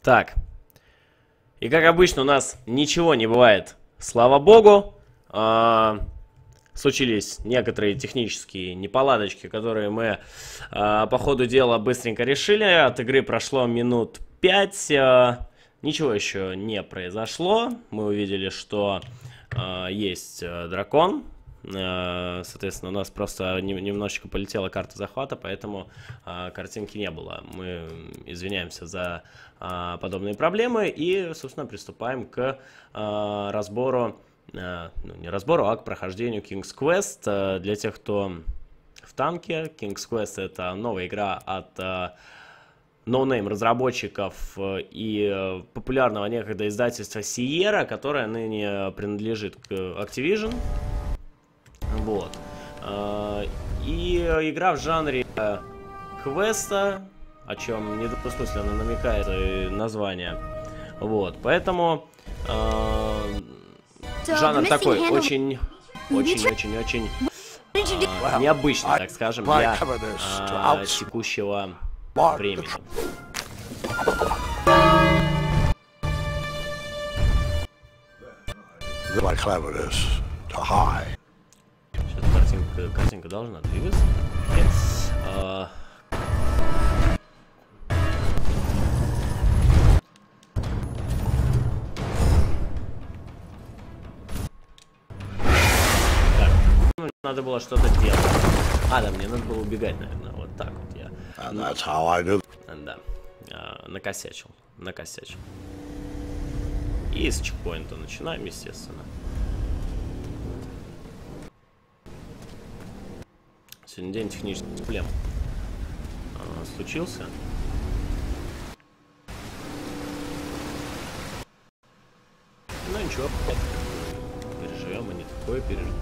Так. И как обычно у нас ничего не бывает. Слава богу. Случились некоторые технические неполадочки, которые мы по ходу дела быстренько решили. От игры прошло минут 5. Ничего еще не произошло. Мы увидели, что есть дракон. Соответственно, у нас просто немножечко полетела карта захвата, поэтому картинки не было. Мы извиняемся за подобные проблемы и, собственно, приступаем к разбору, ну, не разбору, а к прохождению King's Quest. Для тех, кто в танке, King's Quest — это новая игра от ноунейм разработчиков и популярного некогда издательства Sierra, которое ныне принадлежит к Activision. Вот. И игра в жанре квеста, о чем недвусмысленно намекает название. Вот. Поэтому жанр такой очень необычный, так скажем, для текущего времени. Сейчас картинка должна двигаться. Так, надо было что-то делать. Да, мне надо было убегать, наверное. Вот так вот я. Да. Накосячил. И с чекпоинта начинаем, естественно. Сегодня день технических проблем случился. Ну ничего, переживем, и не такое переживаем.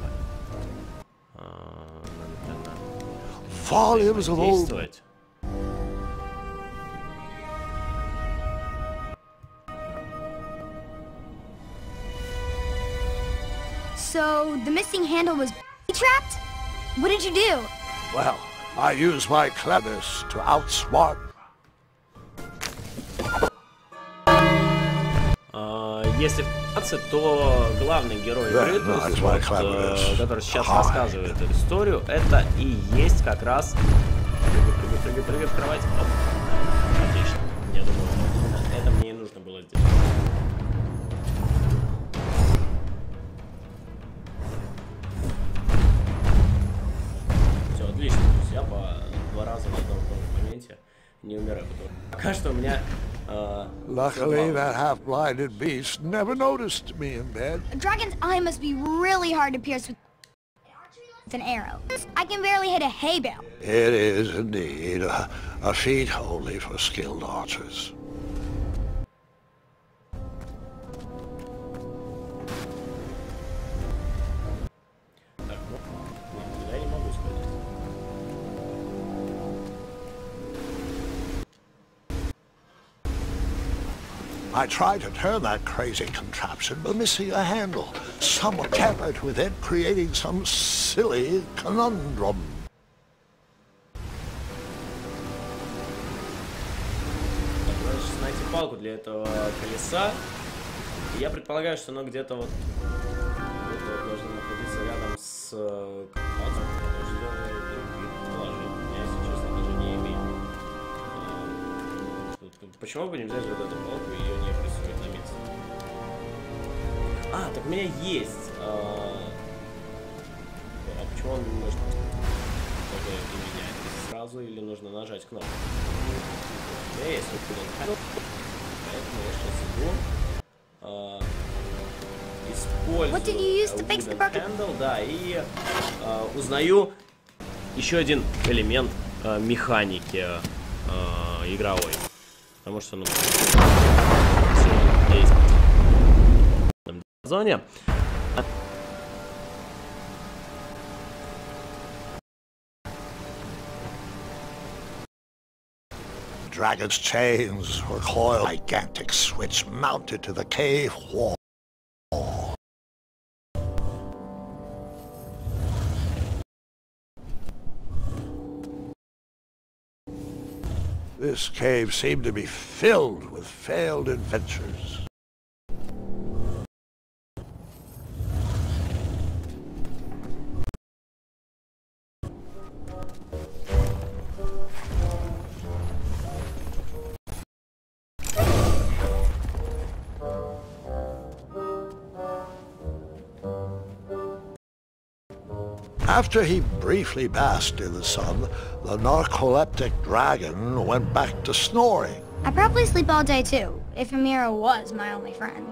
Надо действовать. So the missing handle was trapped? What did you do? Well, I used my cleverness to outsmart. Если вкратце, то главный герой игры, который сейчас рассказывает эту историю, это и есть как раз... Прыгай в кровать. Оп. Отлично. Я думаю, это мне и нужно было сделать. Все, отлично. Я по 2 раза на одном моменте не умираю. Пока что у меня... Luckily, that half-blinded beast never noticed me in bed. A dragon's eye must be really hard to pierce with an arrow. I can barely hit a hay bale. It is indeed a feat only for skilled archers. I tried to turn that crazy contraption, but missing a handle. Someone tampered with it, creating some silly conundrum. Нужно найти палку для этого колеса. Я предполагаю, что оно где-то вот должно находиться рядом с компасом. Почему бы не взять вот эту палку и ее не присутствовать на месте? Так у меня есть. Почему он не может применять сразу или нужно нажать кнопку? У меня есть вот куда-то. Поэтому я сейчас иду. Использую handle, да, и узнаю еще один элемент механики игровой. Потому что, ну, есть в зоне. Dragon's chains were coiled, gigantic switch mounted to the cave wall. This cave seemed to be filled with failed adventures. After he briefly basked in the sun, the narcoleptic dragon went back to snoring. I probably sleep all day too, if Amira was my only friend.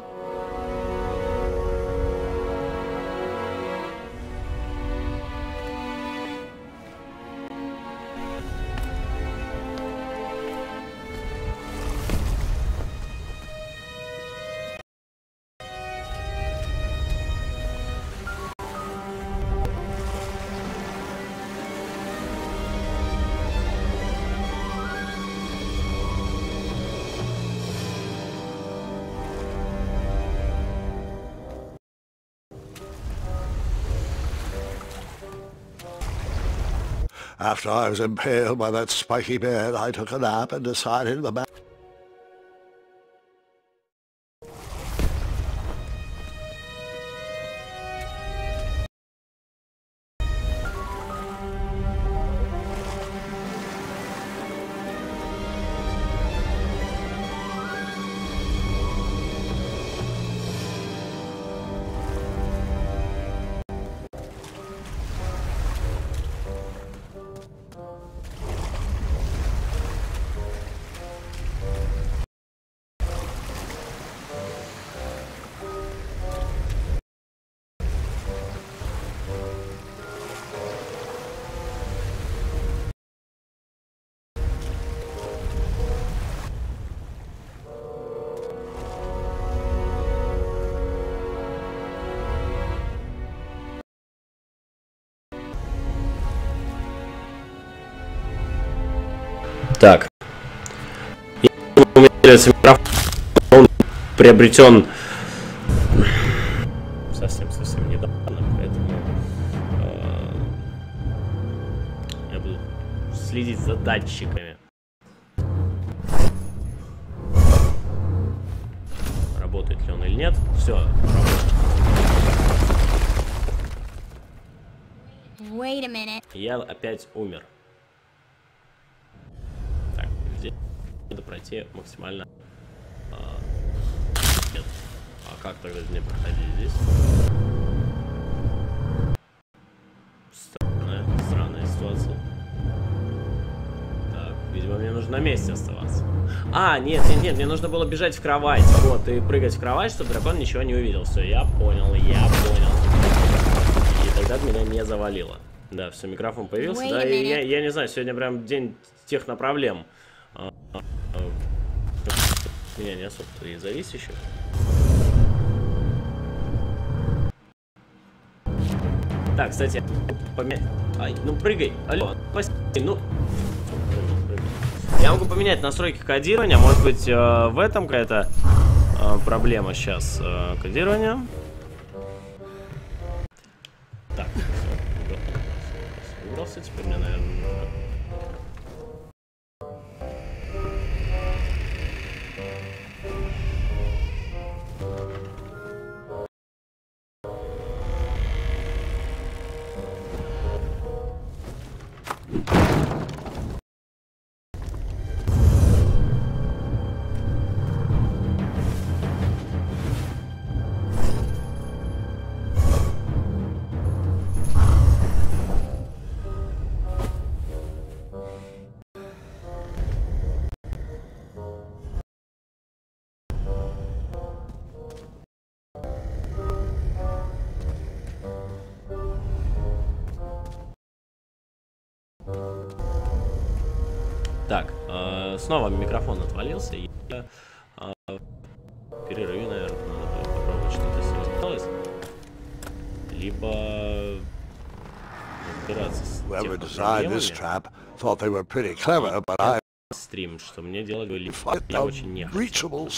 After I was impaled by that spiky bed, I took a nap and decided the Так. У меня микрофон приобретен совсем недавно, поэтому я буду следить за датчиками. Работает ли он или нет. Все. Wait a minute. Я опять умер. Надо пройти максимально. Нет. А как тогда мне проходить здесь? Странная ситуация. Так, видимо, мне нужно на месте оставаться. А, нет, мне нужно было бежать в кровать. Вот, и прыгать в кровать, чтобы дракон ничего не увидел. Все, я понял. И тогда меня не завалило. Да, все, микрофон появился. Да, и я не знаю, сегодня прям день технопроблем. Меня не особо-то и зависящих. Так, кстати, поменять. Ай, ну прыгай. Алло, спаси. Ну. Я могу поменять настройки кодирования. Может быть, в этом какая-то проблема сейчас. Кодирование. Так, все. Выбрался. Теперь мне, наверное, так, снова микрофон отвалился, и я в перерыве, наверное, надо попробовать что-то с ним сделать. Либо разбираться с проблемами. Стрим, что мне делать, я очень не хочу.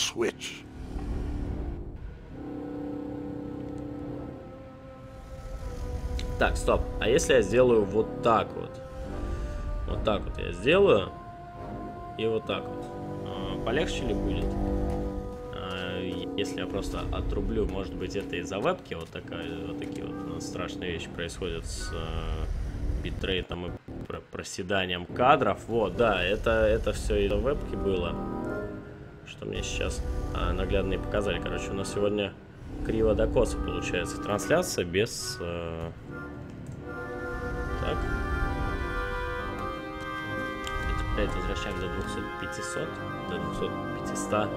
Так, стоп, а если я сделаю вот так вот? Вот так вот я сделаю. И вот так вот. Полегче ли будет? Если я просто отрублю, может быть, это из-за вебки, вот такие вот страшные вещи происходят с битрейтом и проседанием кадров. Вот, да, это все из-за вебки было, что мне сейчас наглядно и показали. Короче, у нас сегодня криво до косо получается трансляция без... Так. Опять возвращаем до 200-500, до 200-500.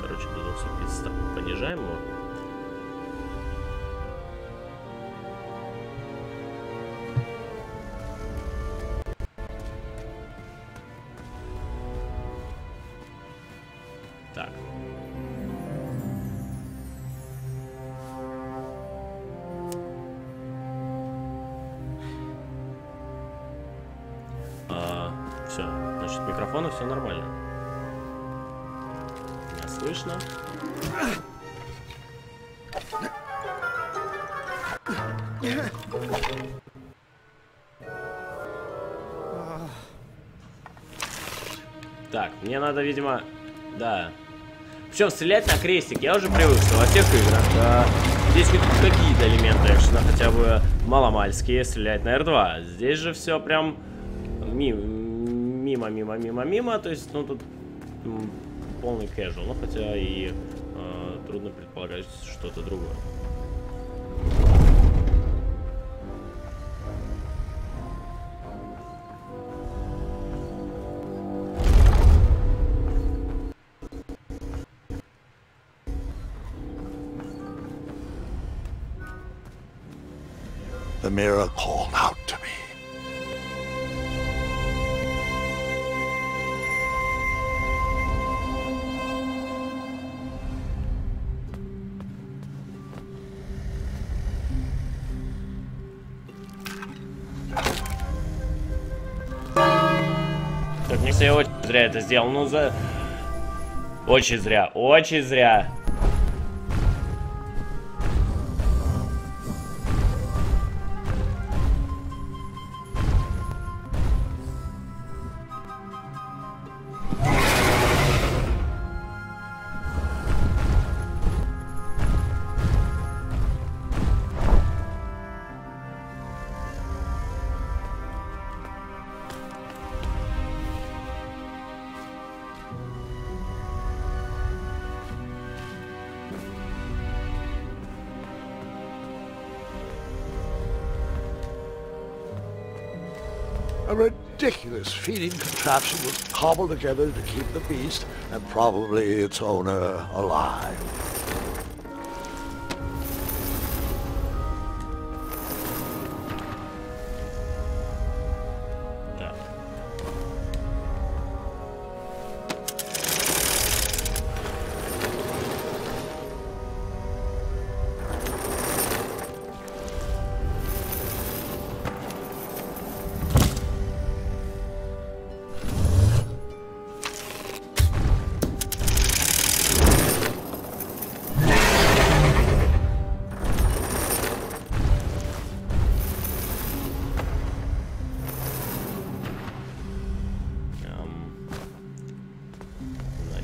Короче, до 200-500 понижаем его. Так. Все, значит, микрофону все нормально. Меня слышно. Так, мне надо, видимо, да. Причем стрелять на крестик я уже привык, что во всех играх. Здесь какие-то элементы экшена, хотя бы маломальские, стрелять на R2. Здесь же все прям мимо. То есть, ну, тут полный casual, ну, хотя и трудно предполагать что-то другое. The mirror called out to me. Так, мне, кстати, очень зря это сделал. Ну, очень зря, очень зря. A ridiculous feeding contraption was cobbled together to keep the beast and probably its owner alive.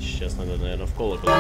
Сейчас надо, наверное, в колокол.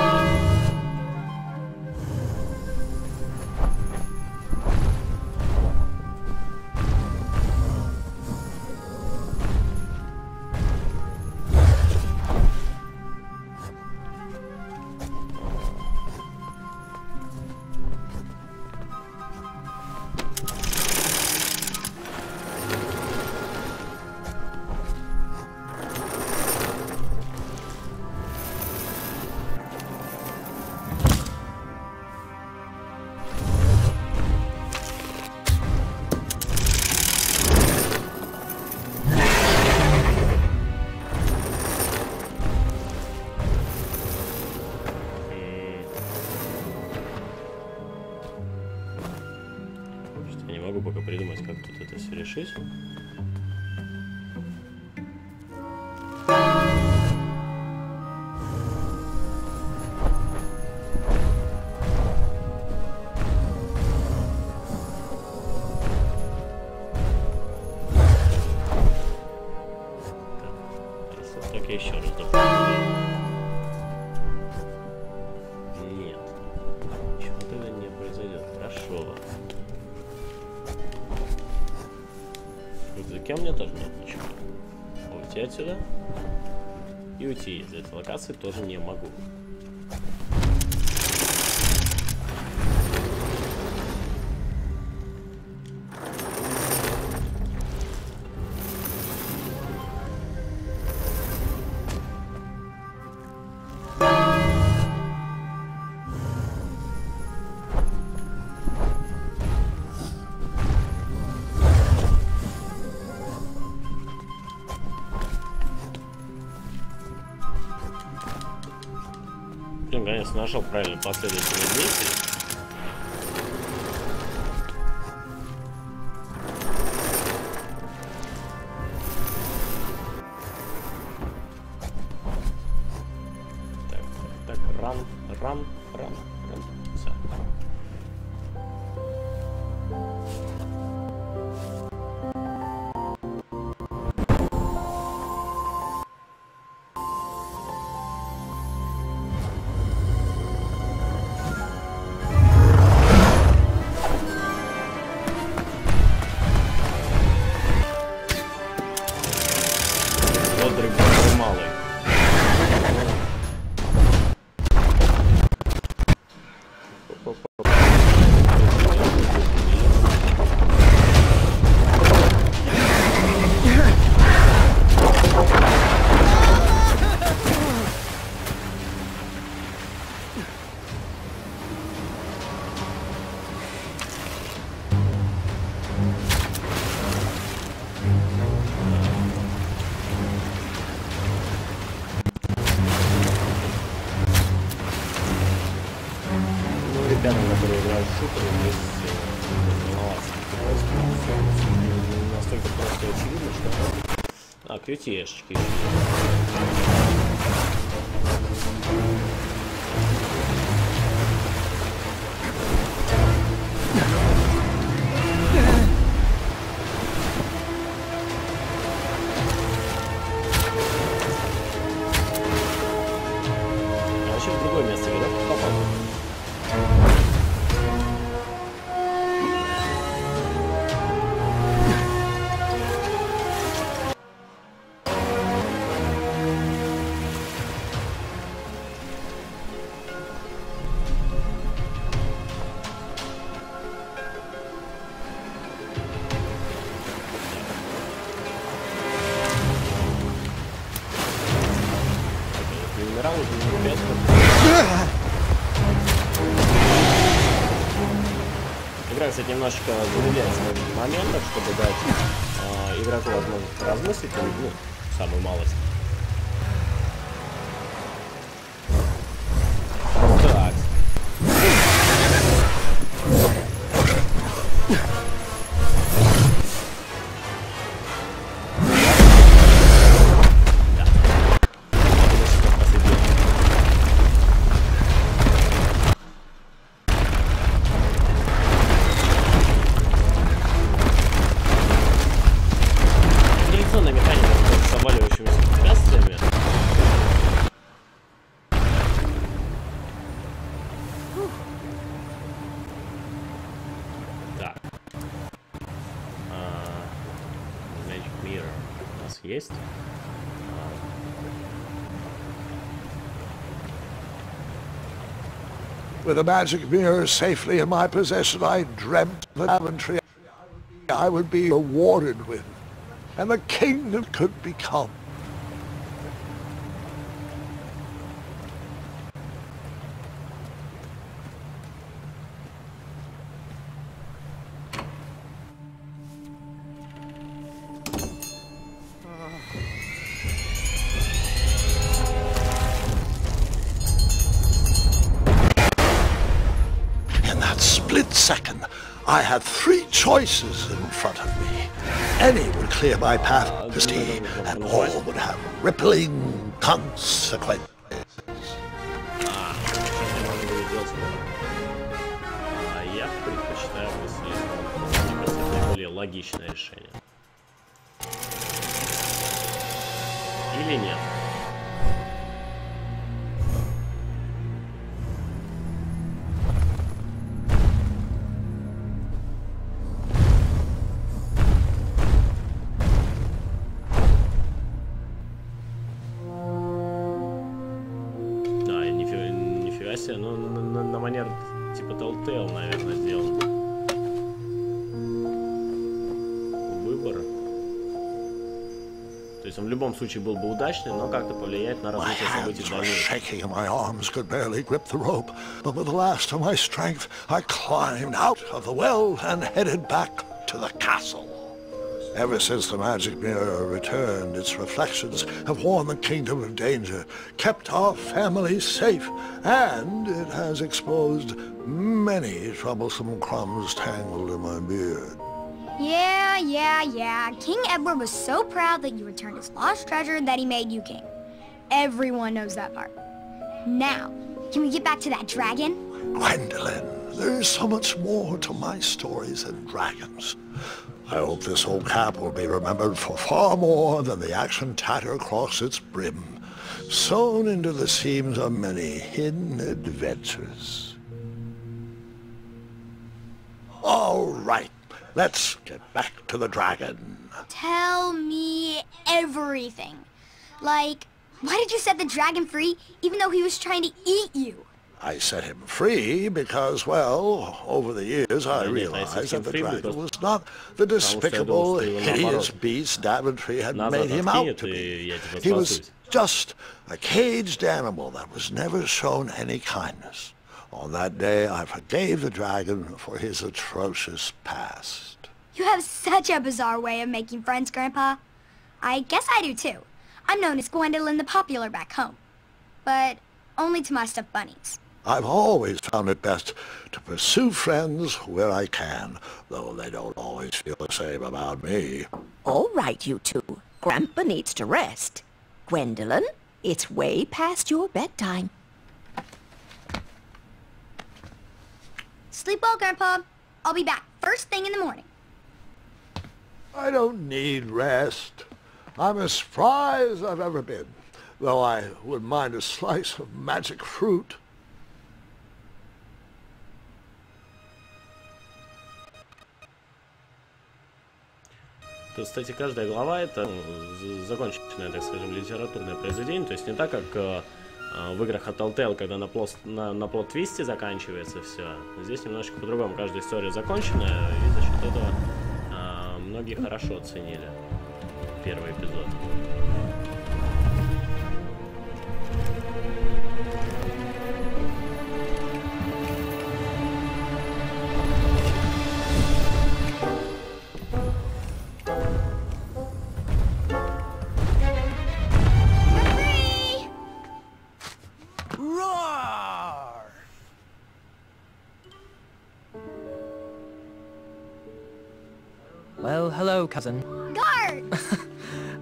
Пока придумать, как тут это все решить. Так, тоже нет ничего. Уйти отсюда. И уйти из этой локации тоже не могу. Конечно, нашел правильно последовательные действия. Так, ран. Все. Ребята, которые играют в шутеры, здесь настолько просто и очевидно, что... А, QTE-шечки. Я вообще в другое место играю, попал. Игра, кстати, немножечко замедляется в этих моментах, чтобы дать игроку возможность поразмыслить, ну, самую малость. Так. Есть. With the magic mirror safely in my possession, I dreamt the Daventry I would be rewarded with, and the kingdom could become. Second, I had three choices in front of me. Any would clear my path to majesty, and all would have rippling consequences. Я предпочитаю мысли, мне кажется, это более логичное решение. Или нет? версия, но на манер типа Telltale, наверное, сделан. Выбор. То есть он в любом случае был бы удачный, но как-то повлияет на развитие событий в дальнейшем. Shaking and my arms could barely grip the rope, but with the last of my strength, I climbed out of the well and headed back to the castle. Ever since the magic mirror returned, its reflections have warned the kingdom of danger, kept our family safe, and it has exposed many troublesome crumbs tangled in my beard. Yeah. King Edward was so proud that you returned his lost treasure that he made you king. Everyone knows that part. Now, can we get back to that dragon? Gwendolyn, there's so much more to my stories than dragons. I hope this old cap will be remembered for far more than the action tatter across its brim, sewn into the seams of many hidden adventures. All right, let's get back to the dragon. Tell me everything. Like, why did you set the dragon free even though he was trying to eat you? I set him free because, well, over the years I realized that the dragon was not the despicable, hideous beast Daventry had made him out to be. He was just a caged animal that was never shown any kindness. On that day, I forgave the dragon for his atrocious past. You have such a bizarre way of making friends, Grandpa. I guess I do too. I'm known as Gwendolyn the Popular back home. But only to my stuffed bunnies. I've always found it best to pursue friends where I can, though they don't always feel the same about me. All right, you two. Grandpa needs to rest. Gwendolyn, it's way past your bedtime. Sleep well, Grandpa. I'll be back first thing in the morning. I don't need rest. I'm as spry as I've ever been, though I wouldn't mind a slice of magic fruit. То, кстати, каждая глава это законченное, так скажем, литературное произведение. То есть не так, как в играх от Telltale, когда на плот-твисте заканчивается все. Здесь немножечко по-другому. Каждая история законченная, и за счет этого многие хорошо оценили первый эпизод. Well, hello, cousin. Guard!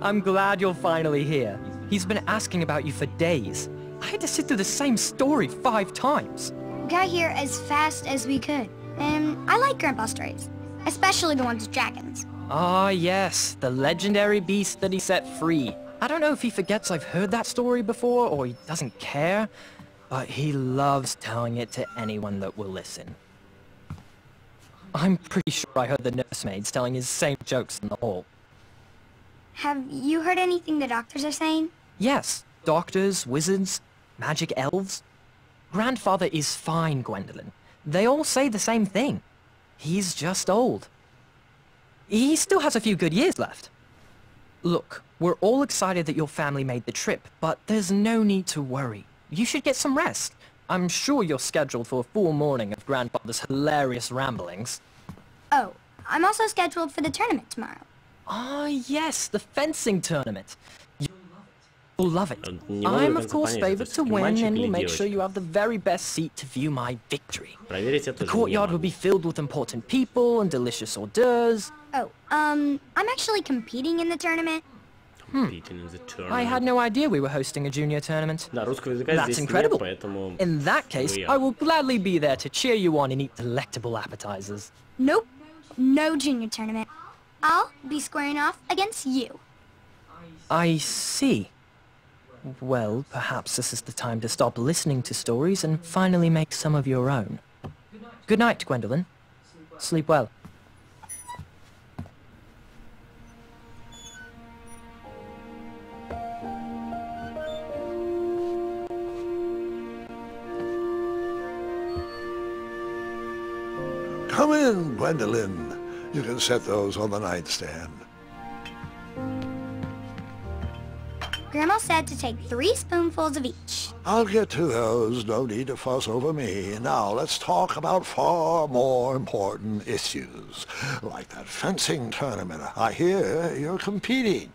I'm glad you're finally here. He's been asking about you for days. I had to sit through the same story 5 times. We got here as fast as we could. And I like Grandpa's stories. Especially the ones with dragons. Ah, yes, the legendary beast that he set free. I don't know if he forgets I've heard that story before, or he doesn't care, but he loves telling it to anyone that will listen. I'm pretty sure I heard the nursemaids telling his same jokes in the hall. Have you heard anything the doctors are saying? Yes, doctors, wizards, magic elves. Grandfather is fine, Gwendolyn. They all say the same thing. He's just old. He still has a few good years left. Look, we're all excited that your family made the trip, but there's no need to worry. You should get some rest. I'm sure you're scheduled for a full morning of Grandfather's hilarious ramblings. Oh, I'm also scheduled for the tournament tomorrow. Ah, yes, the fencing tournament. You'll love it. I'm, of course, favored to win, and will make sure you have the very best seat to view my victory. The courtyard will be filled with important people and delicious hors d'oeuvres. Oh, I'm actually competing in the tournament. I had no idea we were hosting a junior tournament. That's incredible. In that case, I will gladly be there to cheer you on and eat delectable appetizers. Nope, no junior tournament. I'll be squaring off against you. I see. Well, perhaps this is the time to stop listening to stories and finally make some of your own. Good night, Gwendolyn. Sleep well. Come in, Gwendolyn. You can set those on the nightstand. Grandma said to take 3 spoonfuls of each. I'll get to those. No need to fuss over me. Now let's talk about far more important issues, like that fencing tournament. I hear you're competing.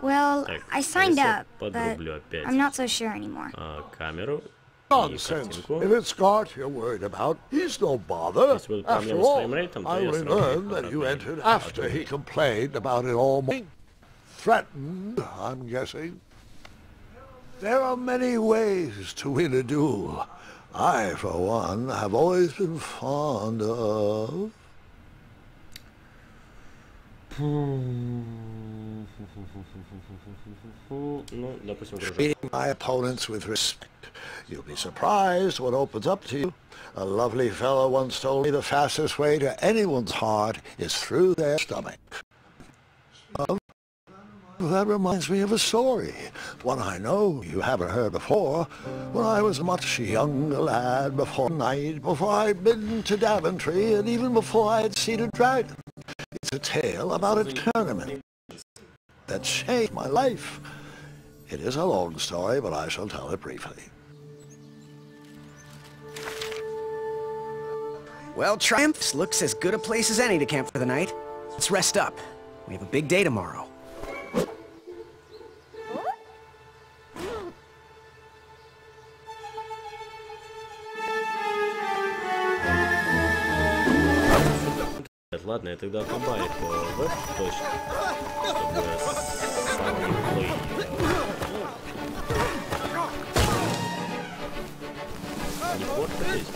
Well, Так, I signed up, but подрублю опять I'm not so sure anymore. камеру и Nonsense. картинку. If it's Scott you're worried about, he's no bother. Если будут After проблемы с all, фреймрейтом, то I я only сразу learned их that you обратно entered after he complained about it all morning. Threatened, I'm guessing. There are many ways to win a duel. I, for one, have always been fond of... Ну, допустим, дружок. treating my opponents with respect. You'll be surprised what opens up to you. A lovely fellow once told me the fastest way to anyone's heart is through their stomach. That reminds me of a story, one I know you haven't heard before. When I was a much younger lad, before night, before I'd been to Daventry, and even before I had seen a dragon. It's a tale about a tournament that changed my life. It is a long story, but I shall tell it briefly. Well, Triumph looks as good a place as any to camp for the night. Let's rest up. We have a big day tomorrow. Ладно, я тогда отрубаю веб точно, чтобы сам геймплей не портить.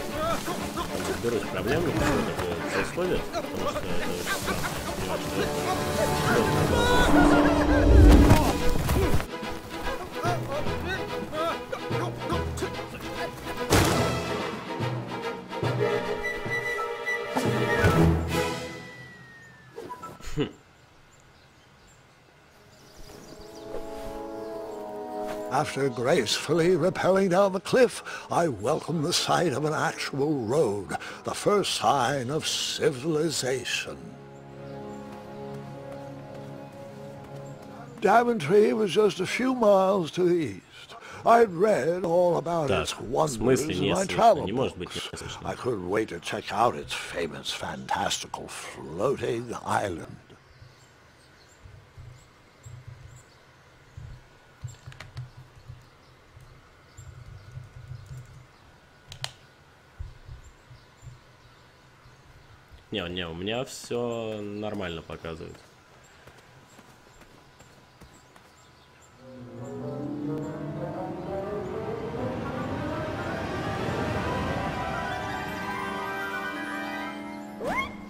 Разберусь с проблемами, которые такое происходит, потому что это очень After gracefully rappelling down the cliff, I welcomed the sight of an actual road, the first sign of civilization. Daventry was just a few miles to the east. I'd read all about its wonders in my travel books. I couldn't wait to check out its famous, fantastical floating island. Не, у меня все нормально показывает.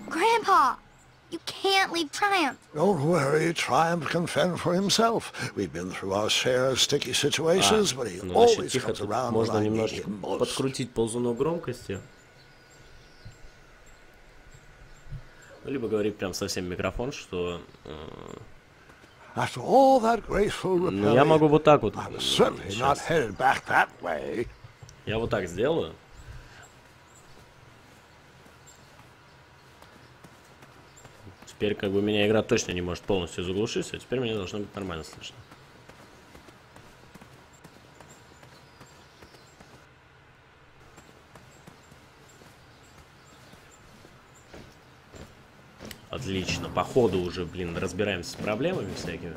Grandpa, you can't leave Triumph. Don't worry, Triumph can fend for himself. We've been through our share of sticky situations, but he always comes around when можно I need немножко him most. подкрутить ползуну громкости. Либо говорить прям совсем в микрофон, что... After all that graceful rappelling, я могу вот так вот. I was certainly not headed back that way. Я вот так сделаю. Теперь как бы меня игра точно не может полностью заглушить, а теперь меня должно быть нормально слышно. Отлично. По ходу уже, блин, разбираемся с проблемами всякими.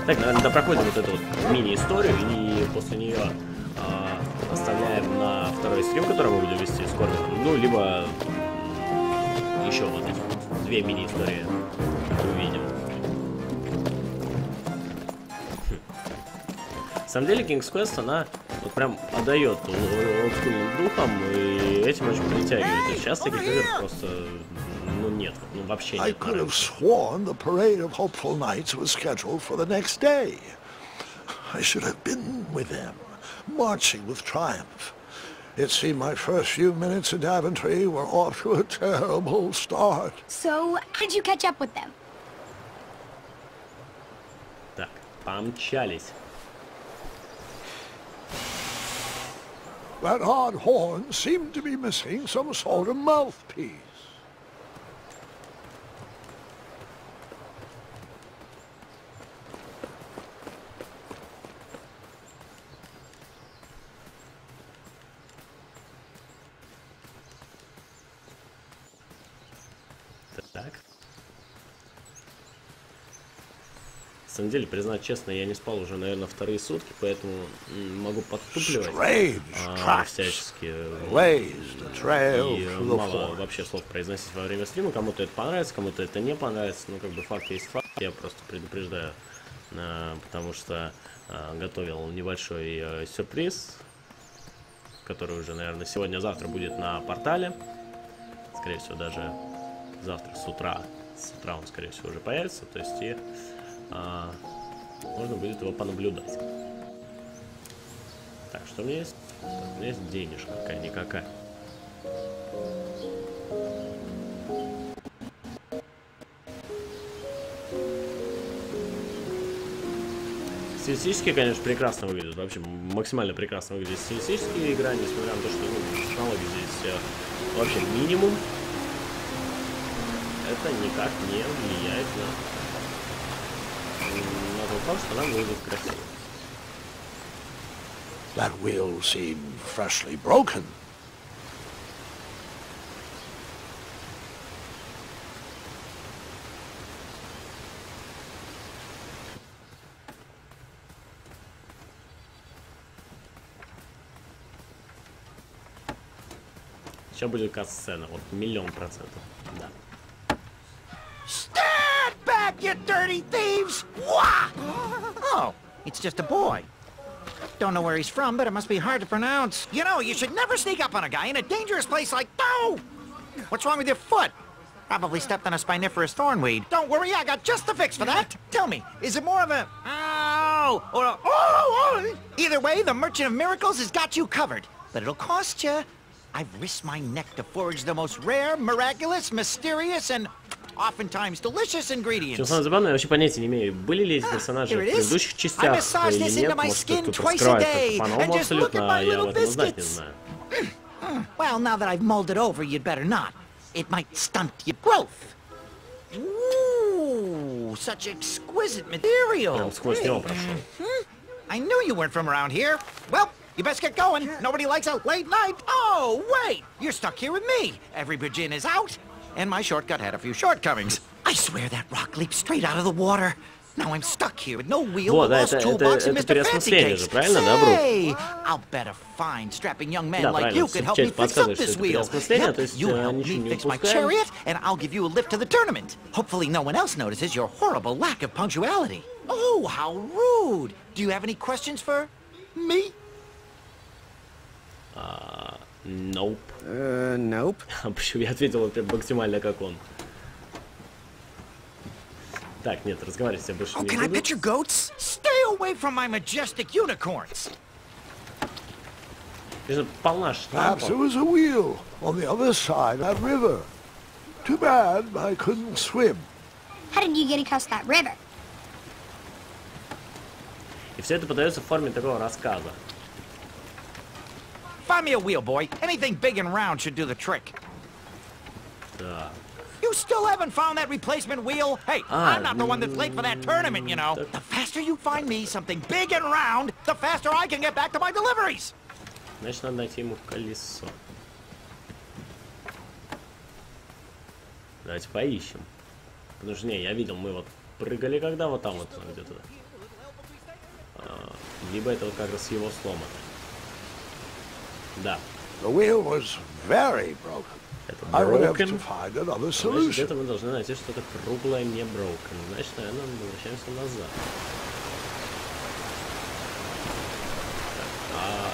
Так, наверное, допроходим вот эту вот мини-историю и после нее оставляем на второй стрим, который мы будем вести с Корвином. Ну, либо еще вот эти вот 2 мини-истории увидим. На самом деле, King's Quest, она вот прям отдает олдскульным духом, и этим очень притягивает. И сейчас таких игр просто, ну, нет, ну, вообще нет. I could have sworn the parade of hopeful knights was scheduled for the next day. I should have been with them, marching with Triumph. It seemed my first few minutes in Daventry were off to a terrible start. So, how did you catch up with them? Так, помчались. That odd horn seemed to be missing some sort of mouthpiece. Так. На самом деле, признать честно, я не спал уже, наверное, вторые сутки, поэтому могу подтупливать всячески. И мало вообще слов произносить во время стрима. Кому-то это понравится, кому-то это не понравится. Ну, как бы факт есть факт. Я просто предупреждаю, потому что готовил небольшой сюрприз, который уже, наверное, сегодня-завтра будет на портале. Скорее всего, даже завтра с утра. С утра он, скорее всего, уже появится. То есть и можно будет его понаблюдать. Так, что у меня есть? Так, у меня есть денежка какая-никакая. Стилистически, конечно, прекрасно выглядит. Вообще максимально прекрасно выглядит стилистически игра, несмотря на то, что технологии здесь вообще минимум. Это никак не влияет на тот факт, что она выглядит красиво. That wheel seemed freshly broken. Сейчас будет кат-сцена, вот 100%. Да. Stand back, you dirty thieves! Wah! Oh, it's just a boy. Don't know where he's from, but it must be hard to pronounce. You know, you should never sneak up on a guy in a dangerous place like... No! What's wrong with your foot? Probably stepped on a spiniferous thornweed. Don't worry, I got just the fix for that. Tell me, is it more of a... Ow! Or a... Oh! Either way, the Merchant of Miracles has got you covered. But it'll cost you. I've risked my neck to forage the most rare, miraculous, mysterious, and oftentimes delicious ingredients. Что самое забавное, я вообще понятия не имею, были ли эти персонажи в предыдущих частях или нет. Может, кто-то скрывает это по-новому абсолютно, а я об этом знать не знаю. Well, now that I've mulled it over, you'd better not. It might stunt your growth. Ooh, such exquisite material. Прям сквозь него прошел. I knew you weren't from around here. Well, you best get going. Nobody likes a late night. Oh, wait! You're stuck here with me. Every bridge in is out, and my shortcut had a few shortcomings. I swear that rock leaped straight out of the water. Now I'm stuck here with no wheel, Вот, lost toolbox, and Mr. Fancy Case. Say, I'll bet a fine strapping young man like you could help me fix up this wheel. Yep, you help me fix my chariot, and I'll give you a lift to the tournament. Hopefully no one else notices your horrible lack of punctuality. Oh, how rude! Do you have any questions for me? Nope. Nope. Почему я ответил максимально как он? Так, нет, разговаривать я больше не буду. Can I pet your goats? Stay away from my majestic unicorns. Полна Perhaps there штампов. was a wheel on the other side of that river. Too bad I couldn't swim. How did you get across that river? И все это подается в форме такого рассказа. Find me a wheel, boy. Anything big and round should do the trick. Да. You still haven't found that replacement wheel? Hey, I'm not the one that's late for that tournament, you know. The faster you find me something big and round, the faster I can get back to my deliveries. Значит, надо найти ему колесо. Давайте поищем. Потому что, не, я видел, мы вот прыгали когда вот там вот где-то. Либо это вот как раз его сломано. Да. The wheel was very broken. Это I will have broken. to find another Значит, solution. где-то мы должны найти что-то круглое, не broken. Значит, наверное, мы возвращаемся назад. Так,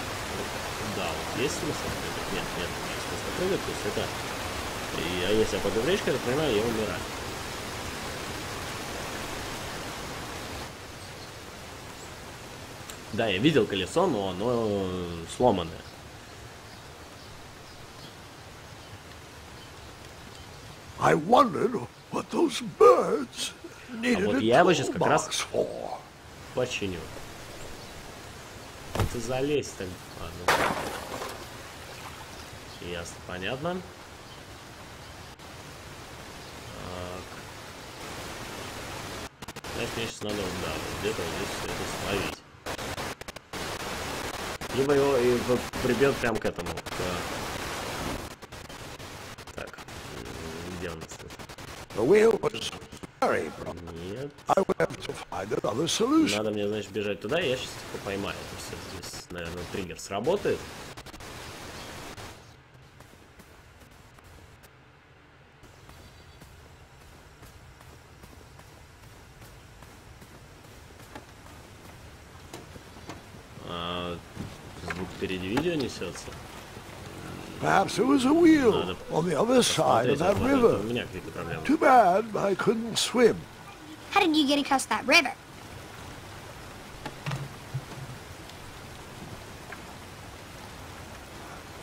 да, вот есть смысл прыгать? Нет, нет, нет смысла прыгать, то есть это... А если я падаю в речку, я так понимаю, я умираю. Да, я видел колесо, но оно сломанное. I wondered what those birds needed вот a я его сейчас как раз toolbox for. починю. Ты залезь так. Ладно. Ясно, понятно. Так. Значит, мне сейчас надо, да, где-то здесь все это словить. Либо его и прибьет прям к этому. Так, где он нас? Нет. Надо мне, значит, бежать туда, и я сейчас типа поймаю это все. Здесь, наверное, триггер сработает. Звук впереди видео несется. Perhaps there was a wheel on the other side of that river. Too bad I couldn't swim. How did you get across that river?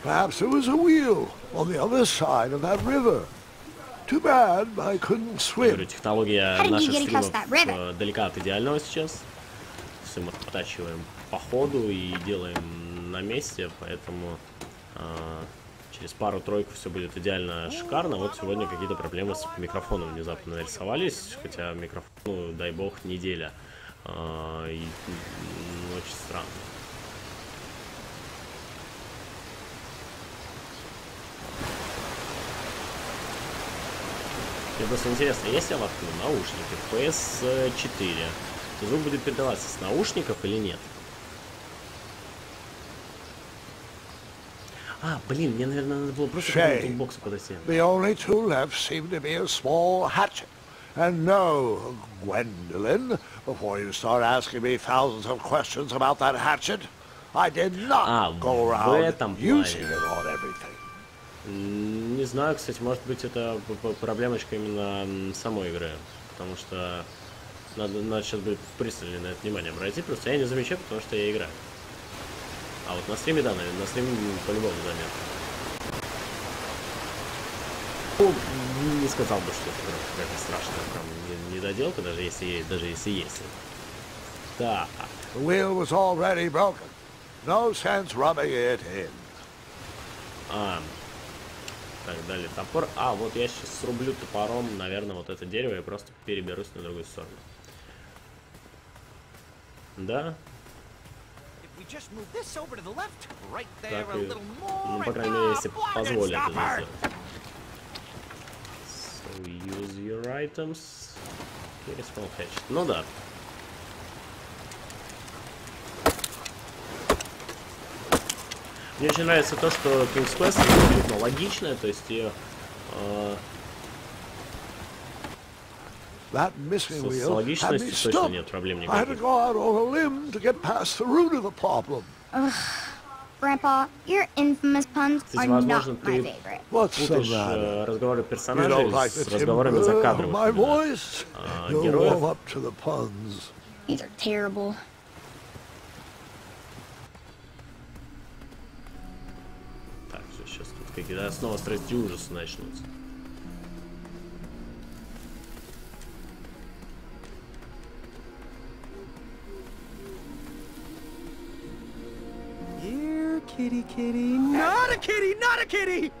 Perhaps there was a wheel on the other side of that river. Too bad I couldn't swim. Технология наших стримов далека от идеального сейчас. Все мы оттачиваем по ходу и делаем на месте, поэтому через пару-тройку все будет идеально шикарно. Вот сегодня какие-то проблемы с микрофоном внезапно нарисовались, хотя микрофону, дай бог, неделя. И очень странно. Мне просто интересно, если я воткну наушники в PS4, то звук будет передаваться с наушников или нет? А, блин, мне, наверное, надо было просто к боксу подойти. The only two left seem to be a small hatchet. And no, Gwendolyn, before you start asking me thousands of questions about that hatchet, I did not go around using it on everything. Не знаю, кстати, может быть, это проблемочка именно самой игры. Потому что надо сейчас будет пристально на это внимание обратить. Просто я не замечаю, потому что я играю. А вот на стриме, да, наверное, на стриме по-любому заметно. Ну, не сказал бы, что это какая-то страшная там недоделка, даже если есть. Так. The wheel was already broken. No sense rubbing it in. Так, далее топор. Вот я сейчас срублю топором, наверное, вот это дерево и просто переберусь на другую сторону. Да. Так, ну, по крайней мере, если позволят это сделать. So, use your items. Carry small hatchet. Ну да. Мне очень нравится то, что King's Quest абсолютно логичная, то есть ее с логичностью точно нет проблем никаких. Grandpa, your infamous puns are not my favorite. Путаешь разговоры персонажей с разговорами закадровых героев. These are terrible. Так, сейчас тут какие-то снова страсти ужаса начнутся. Kitty, kitty, not a kitty, not a kitty!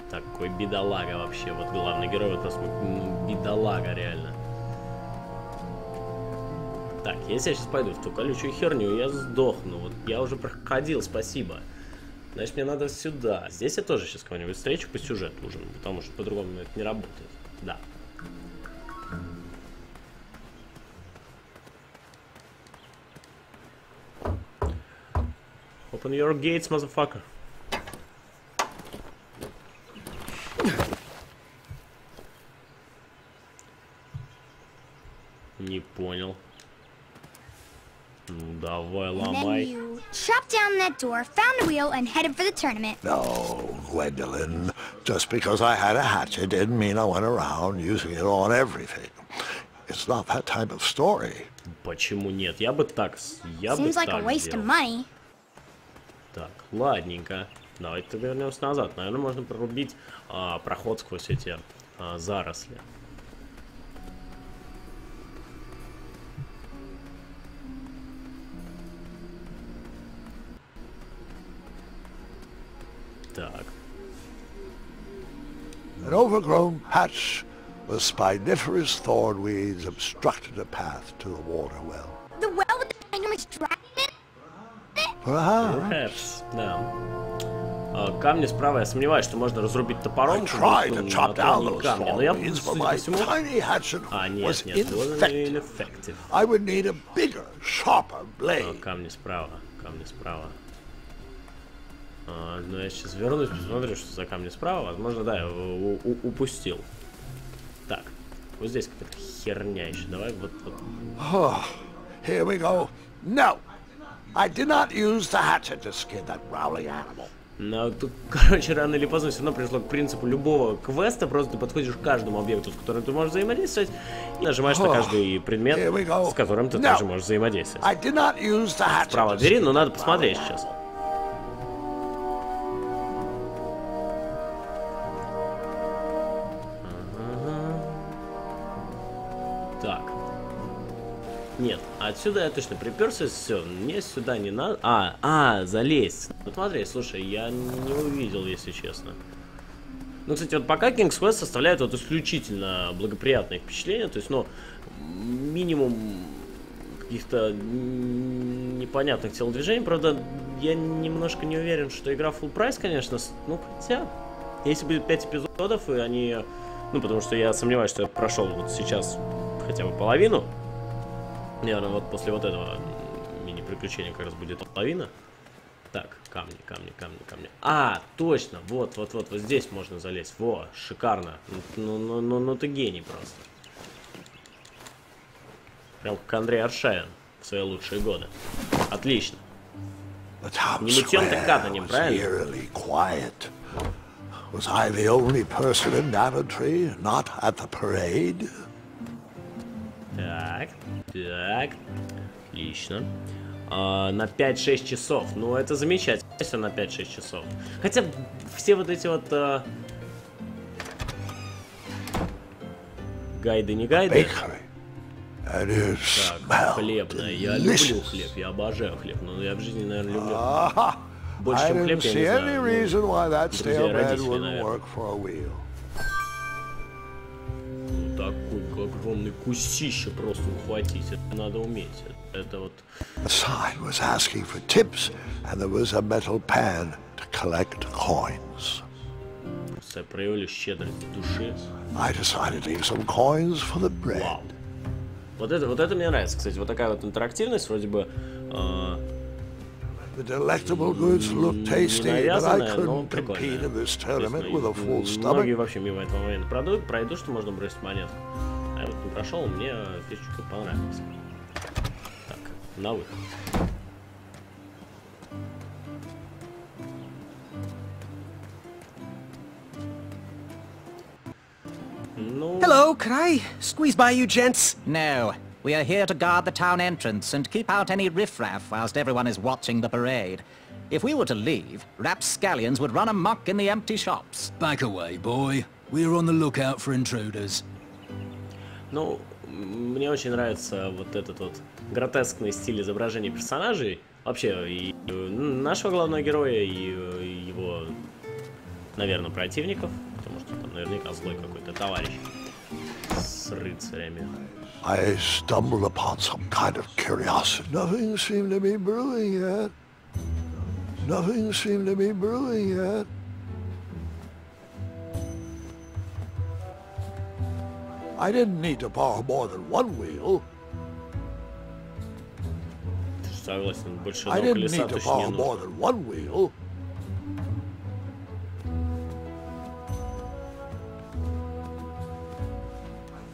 Такой бедолага вообще, вот главный герой, вот просто бедолага реально. Так, если я сейчас пойду в ту колючую херню, я сдохну. Вот я уже проходил, спасибо. Значит, мне надо сюда. Здесь я тоже сейчас кого-нибудь встречу по сюжету уже, потому что по-другому это не работает. Да. Open your gates, motherfucker. Не понял. Ну, давай, ломай. And then you chopped down that door, found a wheel, and headed for the tournament. No, Gwendolyn. Just because I had a hatchet didn't mean I went around using it on everything. It's not that type of story. Почему нет? Я бы так Seems like a waste of money. Так, ладненько. Давайте тогда вернемся назад. Наверное, можно прорубить проход сквозь эти заросли. overgrown patch with spiniferous thorn weeds obstructed a path to the water well. The well with the ginormous dragon in it? Perhaps. Да. Камни справа, я сомневаюсь, что можно разрубить топором. I tried to chop down those камни, но я, thorn weeds, but судя по my всему... tiny hatchet was нет, ineffective. I would need a bigger, sharper blade. Камни справа, камни справа. Но я сейчас вернусь, посмотрю, что за камни справа. Возможно, да, я упустил. Так, вот здесь какая-то херня еще. Давай вот... Oh, here we go. No, I did not use the hatchet to skin that growling animal. Но тут, короче, рано или поздно все равно пришло к принципу любого квеста. Просто ты подходишь к каждому объекту, с которым ты можешь взаимодействовать, и нажимаешь на каждый предмет, с которым ты тоже можешь взаимодействовать. Справа двери, но надо посмотреть сейчас. Так. Нет, отсюда я точно приперся, все, мне сюда не надо. Залезть. Вот смотри, слушай, я не увидел, если честно. Ну, кстати, вот пока King's Quest составляет вот исключительно благоприятное впечатление, то есть, ну, минимум каких-то непонятных телодвижений. Правда, я немножко не уверен, что игра full прайс, конечно. Ну, хотя, если будет 5 эпизодов, и они... Ну, потому что я сомневаюсь, что я прошел вот сейчас хотя бы половину. Наверное, вот после вот этого мини-приключения как раз будет половина. Так, камни. Точно, вот здесь можно залезть. Во, шикарно. Ну ты гений просто. Прям как Андрей Аршавин в свои лучшие годы. Отлично. Не мутен, так катанем, правильно? Was I the only person in Daventry not at the parade? Так, отлично. На 5-6 часов. Ну, это замечательно, если на 5-6 часов. Хотя все вот эти вот гайды, не гайды. Так, хлебная. Я люблю хлеб, я обожаю хлеб. Но я в жизни, наверное, люблю больше, чем хлеб, я не знаю. Друзья, родители, наверное. Такой огромный кусище просто ухватить. Это надо уметь. Это вот... The sign was asking for tips, and there was a metal pan to collect coins. Проявили щедрость души. I decided to leave some coins for the bread. Вау. Вот это мне нравится, кстати. Вот такая вот интерактивность, вроде бы... The delectable goods look tasty, but I couldn't compete in this tournament with a full stomach. Многие вообще мимо этого момента пройдут, что можно бросить монетку. А я вот не прошел, мне фишечка понравилась. Так, на выход. Ну... Hello, can I squeeze by you gents? No. We are here to guard the town entrance and keep out any riffraff whilst everyone is watching the parade. If we were to leave, rapscallions would run amok in the empty shops. Back away, boy. We're on the lookout for intruders. Ну, мне очень нравится вот этот вот гротескный стиль изображения персонажей. Вообще, и нашего главного героя, и его, наверное, противников. Потому что там наверняка злой какой-то товарищ с рыцарями. I stumbled upon some kind of curiosity. Nothing seemed to be brewing yet. Nothing seemed to be brewing yet. I didn't need to borrow more than one wheel. Согласен, больше I одного didn't колеса need to точно не borrow more нужно. than one wheel.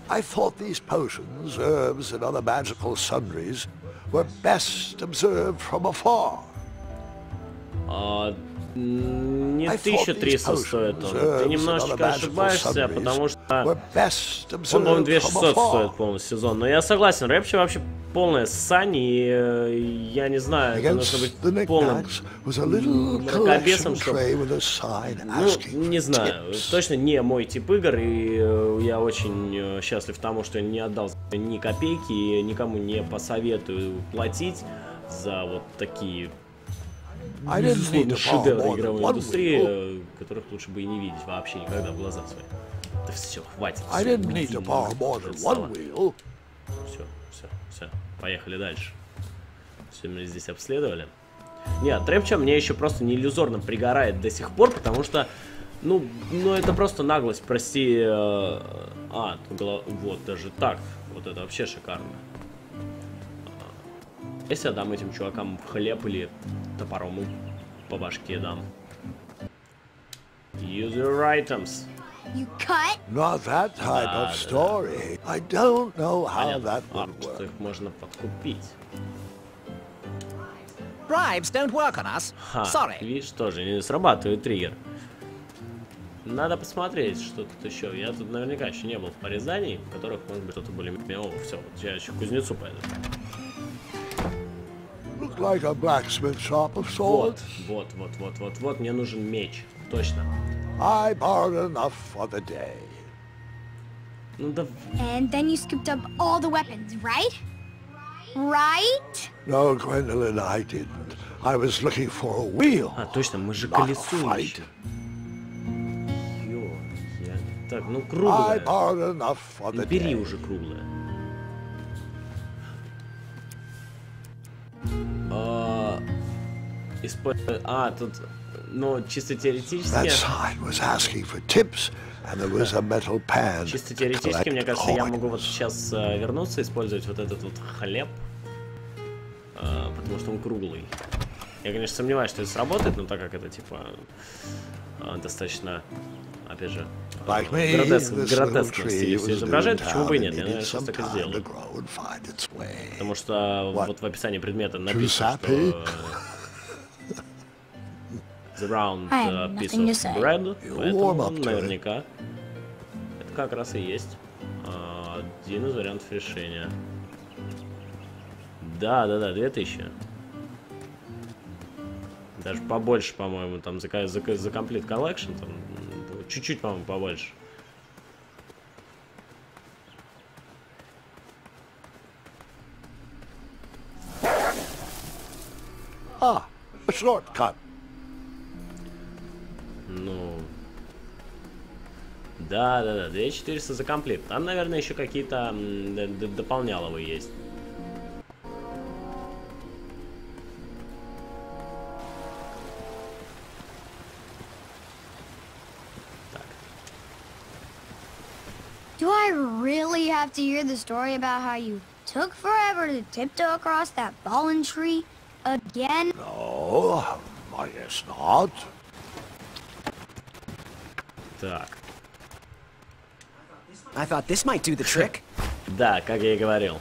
I thought these potions, herbs, and other magical sundries were best observed from afar. Не 1300 стоит он. Ты немножечко ошибаешься, потому что он, по-моему, 2600 стоит полный сезон. Но я согласен, рэпчи вообще полная сань, и я не знаю, это нужно быть полным мракобесом, чтобы... Ну, не знаю, точно не мой тип игр, и я очень счастлив тому, что я не отдал ни копейки, и никому не посоветую платить за вот такие... безусловно, шедевры игровой индустрии, которых лучше бы и не видеть вообще никогда в глаза свои. Да все, хватит. I didn't need to borrow more than one wheel. Все. Поехали дальше. Все мы здесь обследовали. Нет, Трэпча мне еще просто не иллюзорно пригорает до сих пор, потому что, ну это просто наглость, прости. Вот, даже так. Вот это вообще шикарно. Если я дам этим чувакам хлеб или топором по башке дам. Use your items. You cut? Not that type of story. I don't know how that would что work. их можно подкупить. Bribes don't work on us. Sorry. Видишь, тоже не срабатывает триггер. Надо посмотреть, что тут еще. Я тут наверняка еще не был в порезании, в которых, может быть, кто-то более-менее... О, все, вот я еще к кузнецу пойду. Look like a blacksmith shop of sorts. Вот, мне нужен меч. Точно. I borrowed enough for the day. Ну да... And then you scooped up all the weapons, right? Right? No, Gwendolyn, I didn't. I was looking for a wheel. Точно, мы же not a колесо fight. ищем. Так, ну I круглое. borrowed enough for the Бери day. уже круглое. Тут, ну, чисто теоретически... That sign was asking for tips, and there was a metal pan. Чисто to теоретически, collect мне кажется, я coins. могу вот сейчас вернуться, использовать вот этот вот хлеб, потому что он круглый. Я, конечно, сомневаюсь, что это сработает, но так как это, типа, достаточно, опять же, Like me, this little гротескно в tree стиле was все new изображает. in Почему town бы и and нет? Я, needed наверное, сейчас some так и time сделаю. to grow and find its way. Потому что What? вот в описании предмета Too написано, sappy? что the round I have piece nothing to of say. bread, You warm поэтому up to it. наверняка это как раз и есть один из вариантов решения. Да, 2000. Даже побольше, по-моему, там за Complete Collection, там чуть-чуть, по-моему, побольше. Ah, a shortcut. Ну... Да, 2400 за комплект. Там, наверное, еще какие-то дополняловые есть. Do I really have to hear the story about how you took forever to tiptoe across that fallen tree again? No, I guess not. Так. I thought this might do the trick. Да, как я и говорил.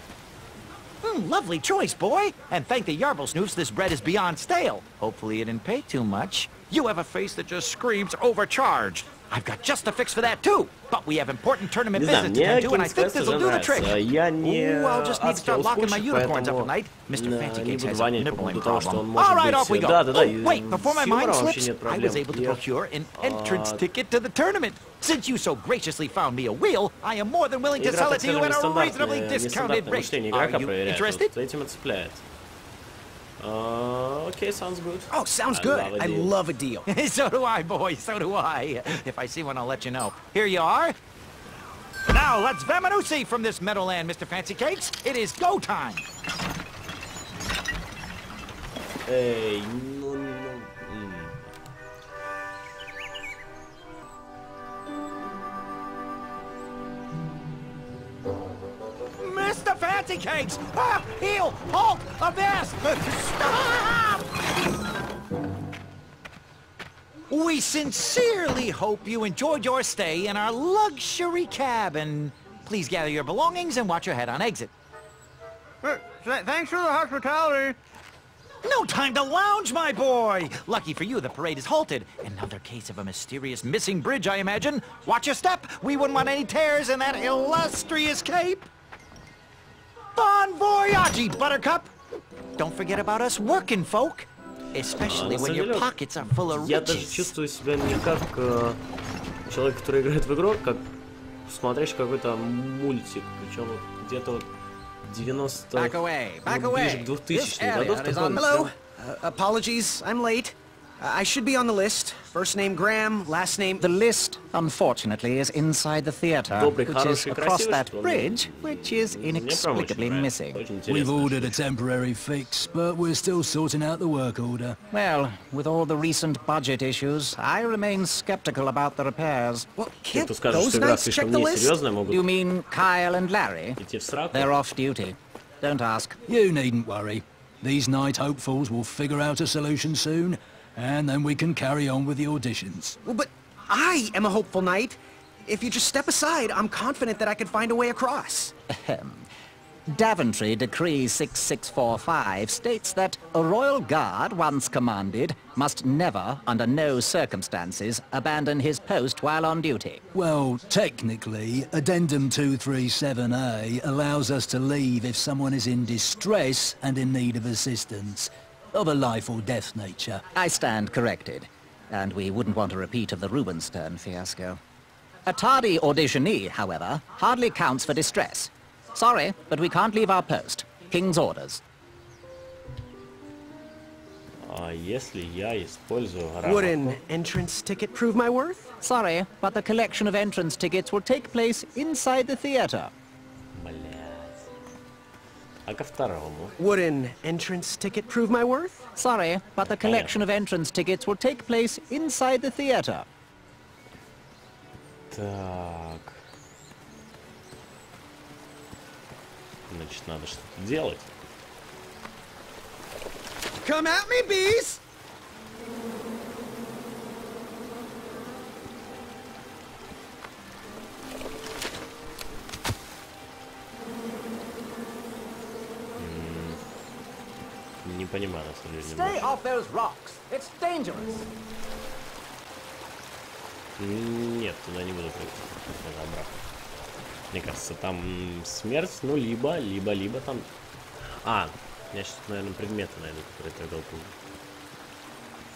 Lovely choice, boy. And thank the Yarble Snoofs, this bread is beyond stale. Hopefully it didn't pay too much. You have a face that just screams overcharged. I've got just a fix for that, too. But we have important tournament Не знаю, business to мне tend to, and I think King's this'll do the trick. Я не Ooh, I'll just need to start locking my адский unicorns up олдскульщик, tonight. Mr. Fancy не Cakes буду has a вонять по nibbling поводу того, что он problem. может All right, off we быть... go. Да, Oh, wait, before my mind вообще slips, нет I was able to procure an entrance ticket to the tournament. Since you so graciously found me a wheel, I am more than willing to sell it to you at a reasonably discounted rate. Are you interested? Этим это цепляет. Okay, sounds good. Oh, sounds good. I love a deal. So do I, boy, so do I. If I see one, I'll let you know. Here you are. Now, let's Vamanusi from this meadowland, Mr. Fancy Cakes. It is go time. Эй, Mr. Fancy Cakes! Ah, heel, halt, abyss! Stop! We sincerely hope you enjoyed your stay in our luxury cabin. Please gather your belongings and watch your head on exit. Thanks for the hospitality. No time to lounge, my boy! Lucky for you, the parade is halted. Another case of a mysterious missing bridge, I imagine. Watch your step! We wouldn't want any tears in that illustrious cape! Bon voyage, Buttercup! Don't forget about us working folk. Especially when your pockets are full of Я даже riches. чувствую себя не как человек, который играет в игру, как смотрящий какой-то мультик. Причем вот где-то вот 90... Back away, back away. Ближе к 2000-м This area годов. is on... Hello. Apologies, I'm late. I should be on the list. First name Graham, last name... The list, unfortunately, is inside the theater, Добрый, which is хороший, across красивый, that что ли? bridge, which is inexplicably missing. Очень We've интересно. ordered a temporary fix, but we're still sorting out the work order. Well, with all the recent budget issues, I remain skeptical about the repairs. Well, Те, can't кто скажет, those что игра knights check слишком the list? несерьезная, могут You mean Kyle and Larry? идти в сраку. They're off duty. Don't ask. You needn't worry. These night hopefuls will figure out a solution soon, and then we can carry on with the auditions. Well, but I am a hopeful knight. If you just step aside, I'm confident that I can find a way across. Daventry Decree 6645 states that a royal guard, once commanded, must never, under no circumstances, abandon his post while on duty. Well, technically, Addendum 237A allows us to leave if someone is in distress and in need of assistance, of a life or death nature. I stand corrected, and we wouldn't want a repeat of the Rubenstern fiasco. A tardy auditionee, however, hardly counts for distress. Sorry, but we can't leave our post. King's orders. А если я использую Would грамоту? an entrance ticket prove my worth? Sorry, but the collection of entrance tickets will take place inside the theater. Блядь. А ко второму? Would an entrance ticket prove my worth? Sorry, but the collection of entrance tickets will take place inside the theater. Так. Значит, надо что-то делать. Come at me, bees! Не понимаю, на самом деле. Stay немножко. off those rocks. It's dangerous. Нет, туда не буду прыгать. Это обратно. Мне кажется, там смерть, ну, либо там... А, я сейчас, наверное, предметы найду, которые тогда упомню.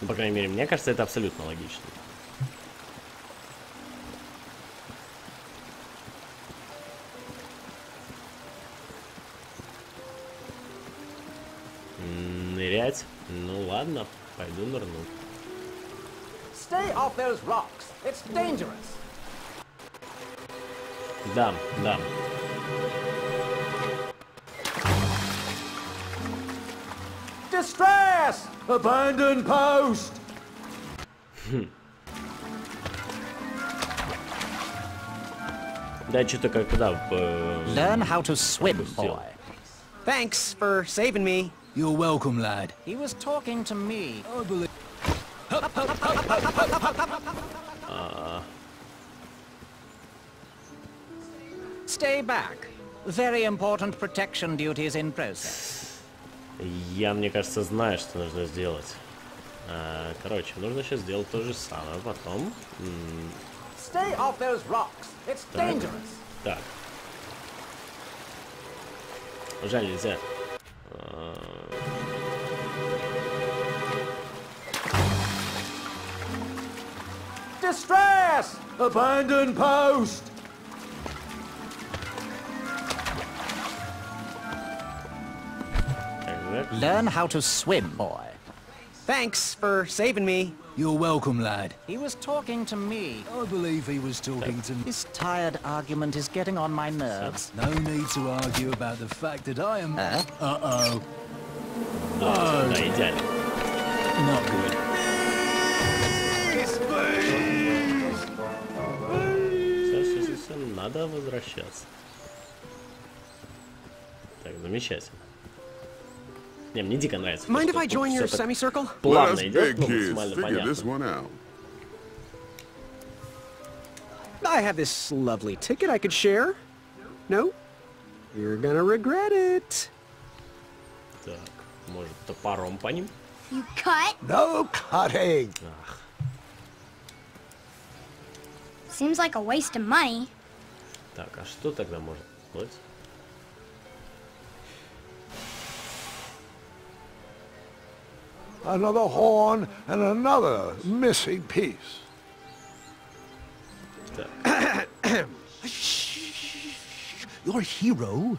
Ну, по крайней мере, мне кажется, это абсолютно логично. Нырять? Ну, ладно, пойду нырну. Stay off those rocks. It's dangerous. Да, да. Distress! Abandon post! Да, что-то когда Learn how to swim, boy. Thanks for saving me. You're welcome, lad. He was talking to me. I believe... Stay back. Very important protection duties in process. Я, мне кажется, знаю, что нужно сделать. Короче, нужно сейчас сделать то же самое, потом... Stay off those rocks. It's dangerous. Так. Жаль, нельзя. Distress! Abandon post! Learn how to swim, boy. Thanks for saving me. You're welcome, lad. He was talking to me. I believe he was talking to me. This tired argument is getting on my nerves. No need to argue about the fact that I am... Uh-oh. Да, идеально. Not good. Все, надо возвращаться. Так, замечательно. Не, мне дико нравится. Mind if I join your semicircle? Плавно идет, ну, максимально понятно. I have this lovely ticket I could share. No? You're gonna regret it. Так, может, топором по ним? You cut? No cutting. Ах, Seems like a waste of money. так, а что тогда может быть? Another horn and another missing piece. Так, Your hero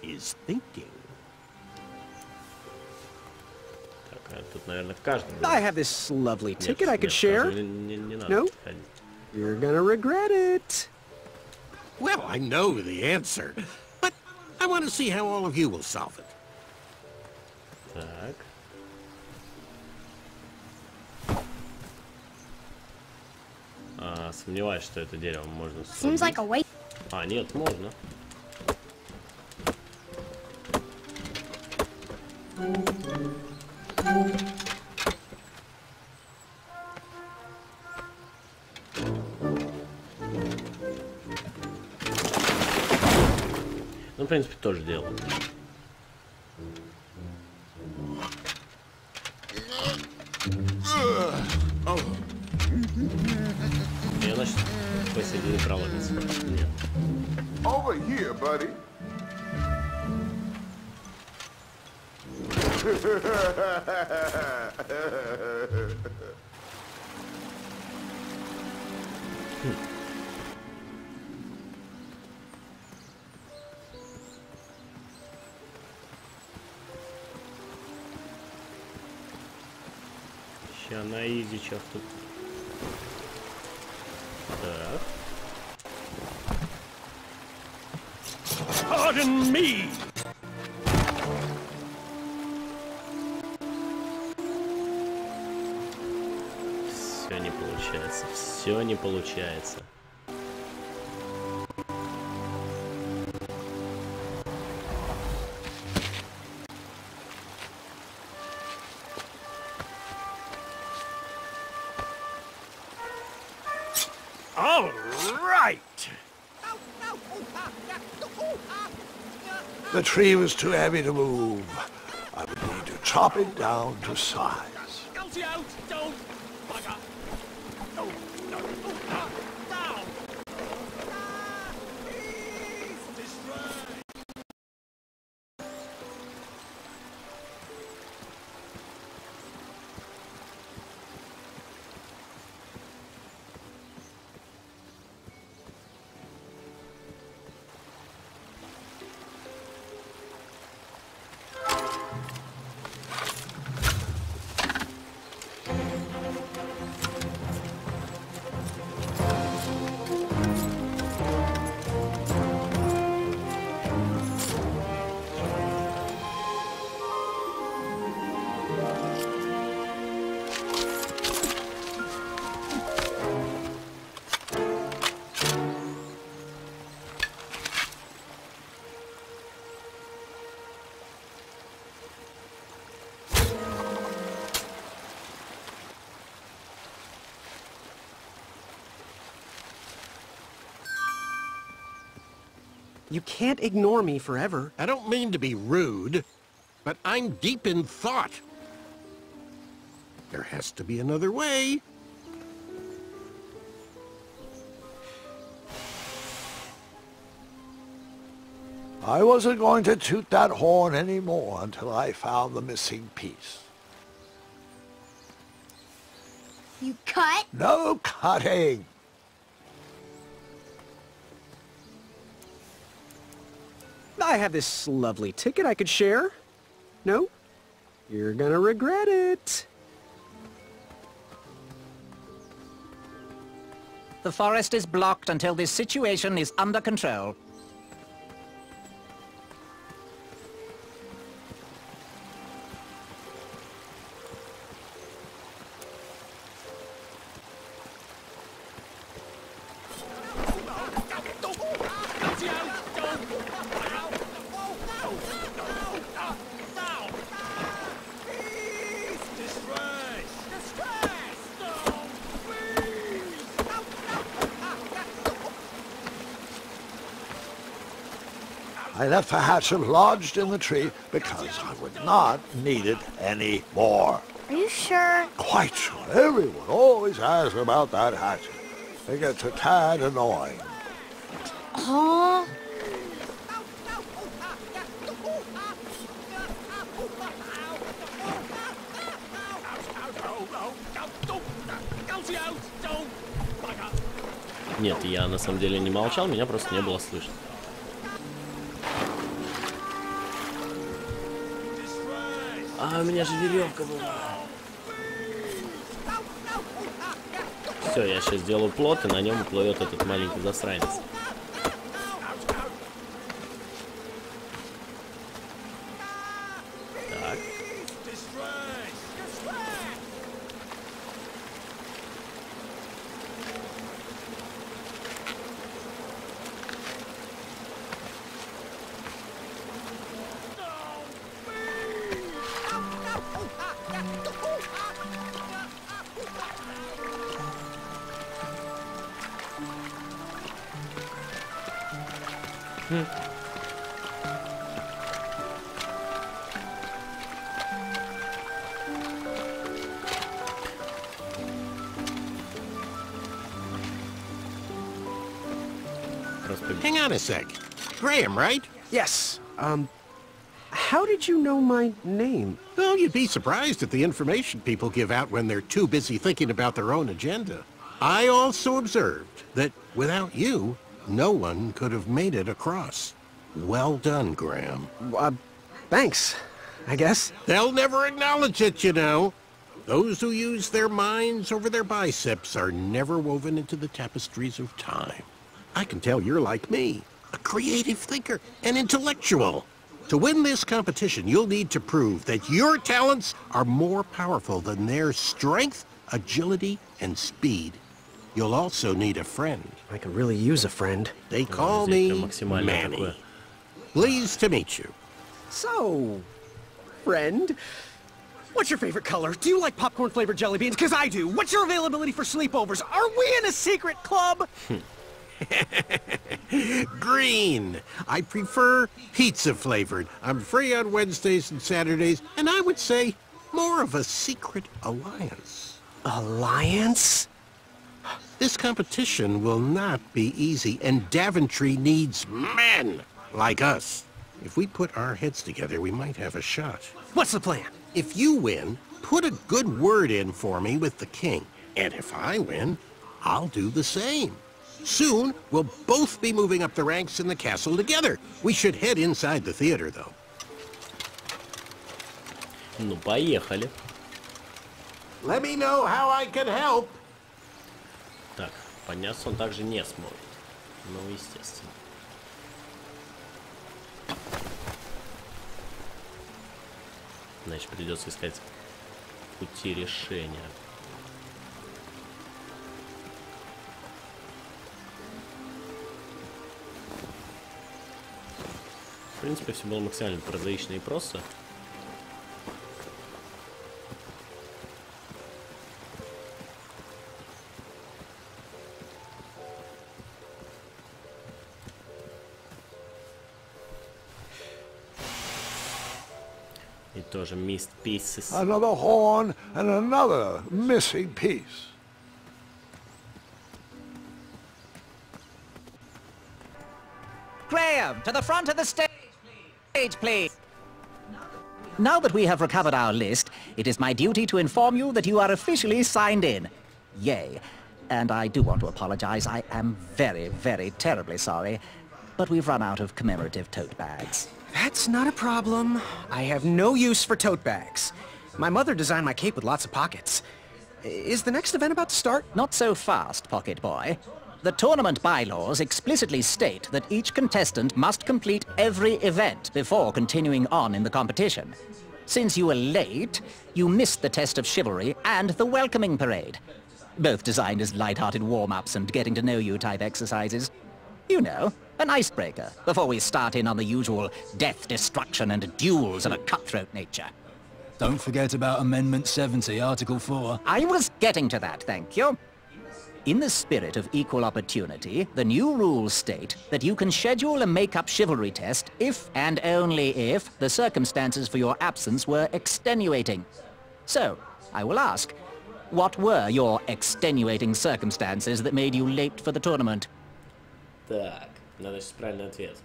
is thinking. Так, тут, наверное, каждый. I have this lovely ticket I could share. Не надо No? подходить. You're gonna regret it. Well, I know the answer, but I want to see how all of you will solve it. Так. Сомневаюсь, что это дерево можно Seems like a waste. А, нет, можно. Ну, в принципе, тоже дело. Я, значит, посередине проводится. Нет. Over here, buddy. Ща на изичах тут. Так. Pardon me! Все не получается. Все не получается. All right! The tree was too heavy to move. I would need to chop it down to size. Gulty out! Don't! Bugger! No, no, down! This way! You can't ignore me forever. I don't mean to be rude, but I'm deep in thought. There has to be another way. I wasn't going to toot that horn anymore until I found the missing piece. You cut? No cutting! I have this lovely ticket I could share. No? You're gonna regret it. The forest is blocked until this situation is under control. I left the hatchet lodged in the tree because I would not need it anymore. Are you sure? Quite sure. Everyone always asks about that hatchet. It gets a tad annoying. Huh? Нет, я на самом деле не молчал, меня просто не было слышно. А, у меня же веревка была. Все, я сейчас сделаю плот, и на нем уплывет этот маленький засранец. Так. Hang on a sec. Graham, right? Yes. How did you know my name? Oh, you'd be surprised at the information people give out when they're too busy thinking about their own agenda. I also observed that without you, no one could have made it across. Well done, Graham. Thanks, I guess. They'll never acknowledge it, you know. Those who use their minds over their biceps are never woven into the tapestries of time. I can tell you're like me, a creative thinker, an intellectual. To win this competition, you'll need to prove that your talents are more powerful than their strength, agility, and speed. You'll also need a friend. I could really use a friend. They call me Manny. Pleased to meet you. So, friend, what's your favorite color? Do you like popcorn-flavored jelly beans? Because I do. What's your availability for sleepovers? Are we in a secret club? Green. I prefer pizza-flavored. I'm free on Wednesdays and Saturdays, and I would say more of a secret alliance. Alliance? This competition will not be easy, and Daventry needs men like us. If we put our heads together, we might have a shot. What's the plan? If you win, put a good word in for me with the king. And if I win, I'll do the same. Soon, we'll both be moving up the ranks in the castle together. We should head inside the theater, though. Ну, поехали. Let me know how I can help. Так, подняться он также не сможет. Ну, естественно. Значит, придется искать пути решения. В принципе, все было максимально прозаично и просто. И тоже missed pieces. Another horn and another missing piece. Graham, to the front of the stage, please. Now that we have recovered our list, it is my duty to inform you that you are officially signed in. Yay. And I do want to apologize. I am very, very terribly sorry. But we've run out of commemorative tote bags. That's not a problem. I have no use for tote bags. My mother designed my cape with lots of pockets. Is the next event about to start? Not so fast, pocket boy. The tournament bylaws explicitly state that each contestant must complete every event before continuing on in the competition. Since you were late, you missed the test of chivalry and the welcoming parade. Both designed as light-hearted warm-ups and getting-to-know-you type exercises. You know, an icebreaker before we start in on the usual death, destruction, and duels of a cutthroat nature. Don't forget about Amendment 70, Article 4. I was getting to that, thank you. In the spirit of equal opportunity, the new rules state that you can schedule a make-up chivalry test if and only if the circumstances for your absence were extenuating. So, I will ask, what were your extenuating circumstances that made you late for the tournament? Так, надо сейчас правильный ответ.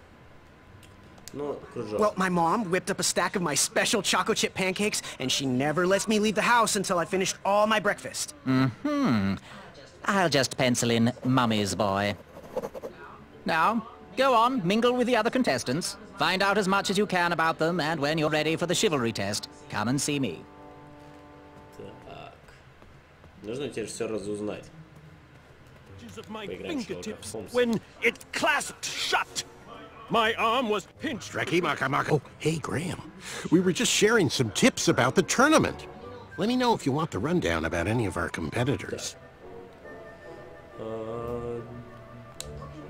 Ну, кружок. Well, my mom whipped up a stack of my special chocolate chip pancakes, and she never lets me leave the house until I finished all my breakfast. I'll just pencil in Mummy's boy. Now, go on, mingle with the other contestants. Find out as much as you can about them, and when you're ready for the chivalry test, come and see me. Так. Нужно теперь все разузнать. Of my fingertips when it clasped shut. My arm was pinched. Oh, hey, Graham. We were just sharing some tips about the tournament. Let me know if you want the rundown about any of our competitors.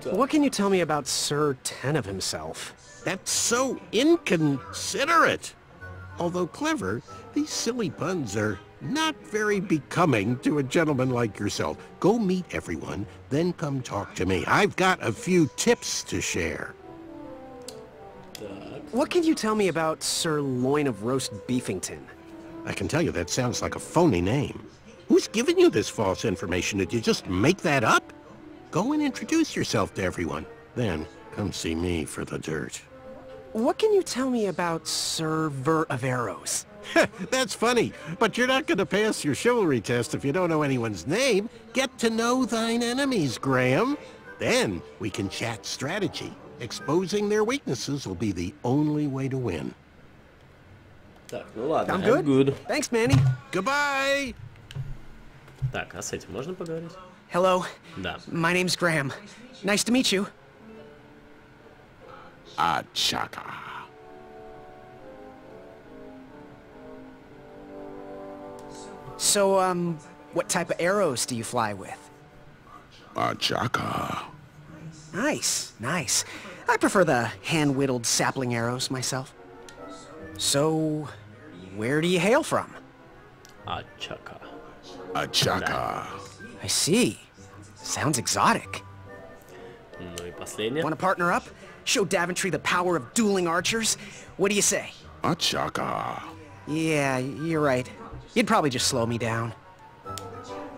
What can you tell me about Sir Ten of himself? That's so inconsiderate. Although clever, these silly puns are not very becoming to a gentleman like yourself. Go meet everyone, then come talk to me. I've got a few tips to share. What can you tell me about Sir Loin of Roast Beefington? I can tell you that sounds like a phony name. Who's giving you this false information? Did you just make that up? Go and introduce yourself to everyone. Then come see me for the dirt. What can you tell me about Sir Ver of Arrows? That's funny, but you're not going to pass your chivalry test if you don't know anyone's name. Get to know thine enemies, Graham. Then we can chat strategy. Exposing their weaknesses will be the only way to win. Так, ну ладно, I'm good. Thanks, Manny. Goodbye. Так, а с этим можно поговорить? Hello. Да. My name's Graham. Nice to meet you. Achaka. So, what type of arrows do you fly with? Achaka. Nice, nice. I prefer the hand-whittled sapling arrows myself. So, where do you hail from? Achaka. Achaka. I see. Sounds exotic. Ну и последнее. Want to partner up? Show Daventry the power of dueling archers? What do you say? Achaka. Yeah, you're right. You'd probably just slow me down.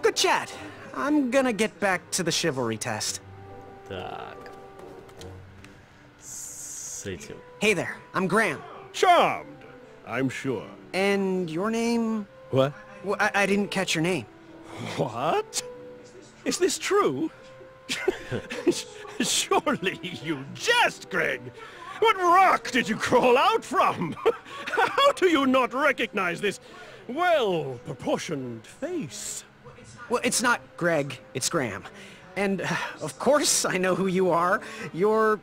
Good chat. I'm gonna get back to the chivalry test. Так. С этим. Hey there, I'm Graham. Charmed, I'm sure. And your name? What? Well, I didn't catch your name. What? Is this true? Surely you jest, Greg. What rock did you crawl out from? How do you not recognize this well-proportioned face? Well, it's not Greg, it's Graham. And, of course, I know who you are. You're...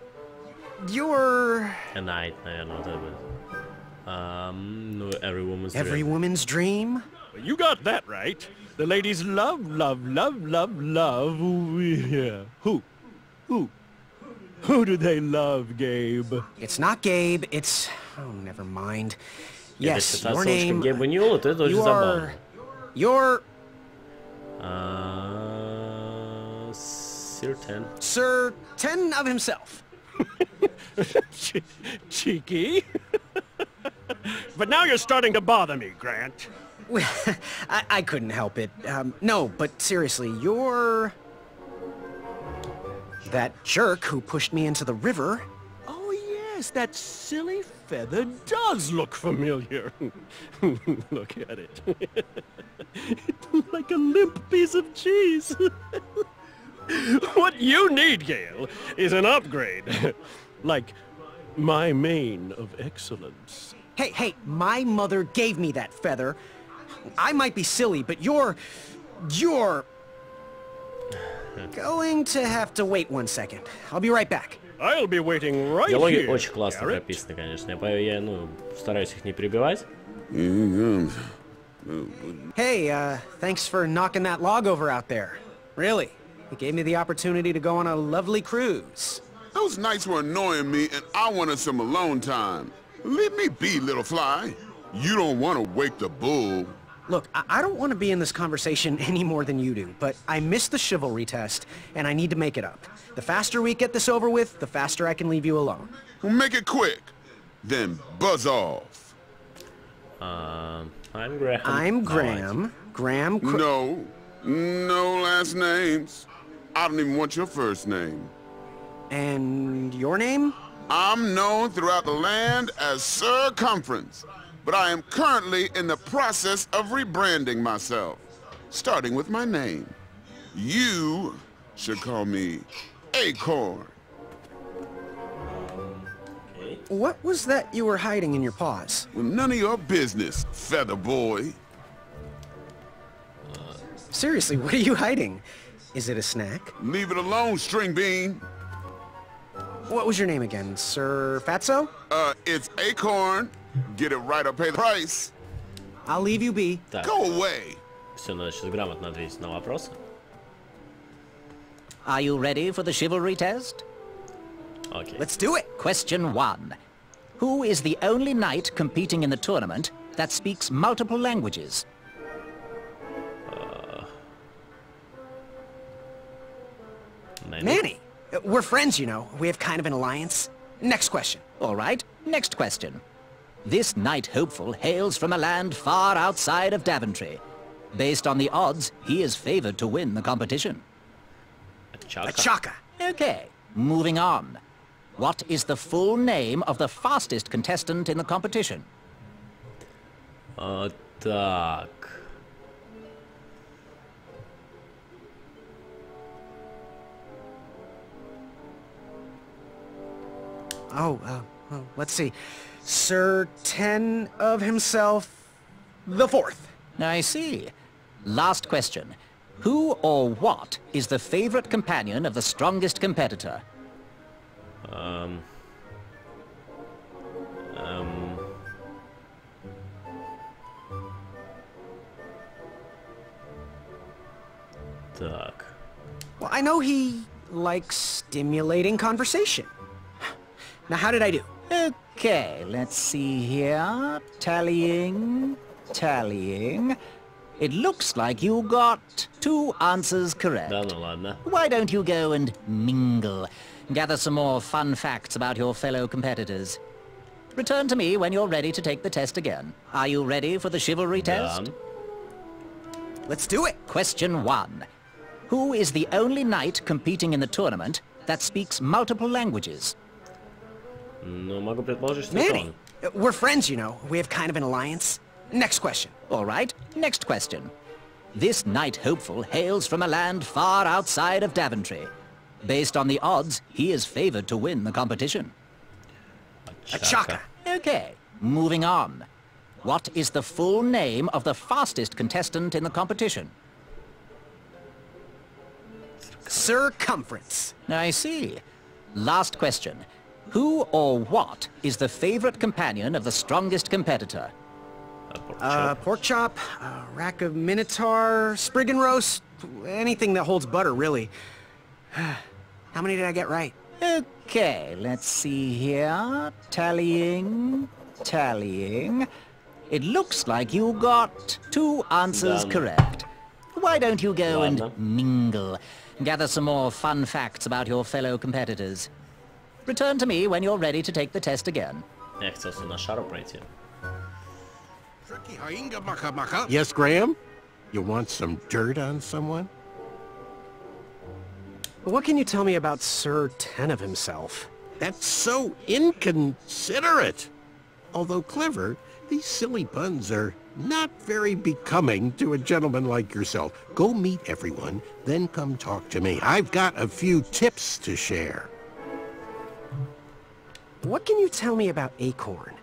A night, наверное, вот это. Ну, every woman's dream. Every woman's dream? You got that right. The ladies love, love, love, love, love. Yeah. Who? Who do they love, Gabe? It's not Gabe, it's... Oh, never mind. Yes, your name... Гейба Ньюэлла, это очень забавно. You're... Sir Ten. Sir Ten of himself. Cheeky. But now you're starting to bother me, Grant. I couldn't help it. No, but seriously, you're... That jerk who pushed me into the river. Oh, yes, that silly feather does look familiar. Look at it. It's like a limp piece of cheese. What you need, Gale, is an upgrade. Like my mane of excellence. Hey, my mother gave me that feather. I might be silly, but you're going to have to wait 1 second. I'll be right back. I'll be waiting right Диалоги here. очень классно прописаны, конечно. Я стараюсь их не перебивать. Hey, thanks for knocking that log over out there. Really, it gave me the opportunity to go on a lovely cruise. Those nights were annoying me, and I wanted some alone time. Leave me be, little fly. You don't want to wake the bull. Look, I don't want to be in this conversation any more than you do, but I missed the chivalry test, and I need to make it up. The faster we get this over with, the faster I can leave you alone. Well, make it quick. Then buzz off. I'm Graham. I'm Graham. Graham... No last names. I don't even want your first name. And your name? I'm known throughout the land as Circumference, but I am currently in the process of rebranding myself, starting with my name. You should call me Acorn. Okay. What was that you were hiding in your paws? Well, none of your business, feather boy. Seriously, what are you hiding? Is it a snack? Leave it alone, string bean. What was your name again, Sir Fatso? It's Acorn. Get it right or pay the price. I'll leave you be. Так. Go away. Все, надо сейчас грамотно ответить на вопросы. Are you ready for the chivalry test? Окей. Let's do it. Question 1. Who is the only knight competing in the tournament that speaks multiple languages? Manny. We're friends, you know. We have kind of an alliance. Next question. All right, next question. This knight hopeful hails from a land far outside of Daventry. Based on the odds, he is favored to win the competition. A Chaka. Okay, moving on. What is the full name of the fastest contestant in the competition? Так. Let's see. Sir Ten of himself, the fourth. I see. Last question. Who or what is the favorite companion of the strongest competitor? Так. Well, I know he likes stimulating conversation. Now, how did I do? Okay, let's see here. Tallying. It looks like you got 2 answers correct. Да ну ладно. Why don't you go and mingle? Gather some more fun facts about your fellow competitors. Return to me when you're ready to take the test again. Are you ready for the chivalry test? Let's do it. Question 1. Who is the only knight competing in the tournament that speaks multiple languages? Ну, могу предположить, что Manny. We're friends, you know. We have kind of an alliance. Next question. All right, next question. This knight hopeful hails from a land far outside of Daventry. Based on the odds, he is favored to win the competition. A Chaka. Okay, moving on. What is the full name of the fastest contestant in the competition? Circumference. I see. Last question. Who or what is the favorite companion of the strongest competitor? Pork chop, rack of minotaur, sprig and roast, anything that holds butter, really. How many did I get right? Okay, let's see here. Tallying. It looks like you got 2 answers correct. Why don't you go and mingle? Gather some more fun facts about your fellow competitors. Return to me when you're ready to take the test again. Я хотел все на шару пройти. Yes, Graham? You want some dirt on someone? What can you tell me about Sir Ten of himself? That's so inconsiderate. Although clever, these silly puns are not very becoming to a gentleman like yourself. Go meet everyone, then come talk to me. I've got a few tips to share. What can you tell me about Acorn?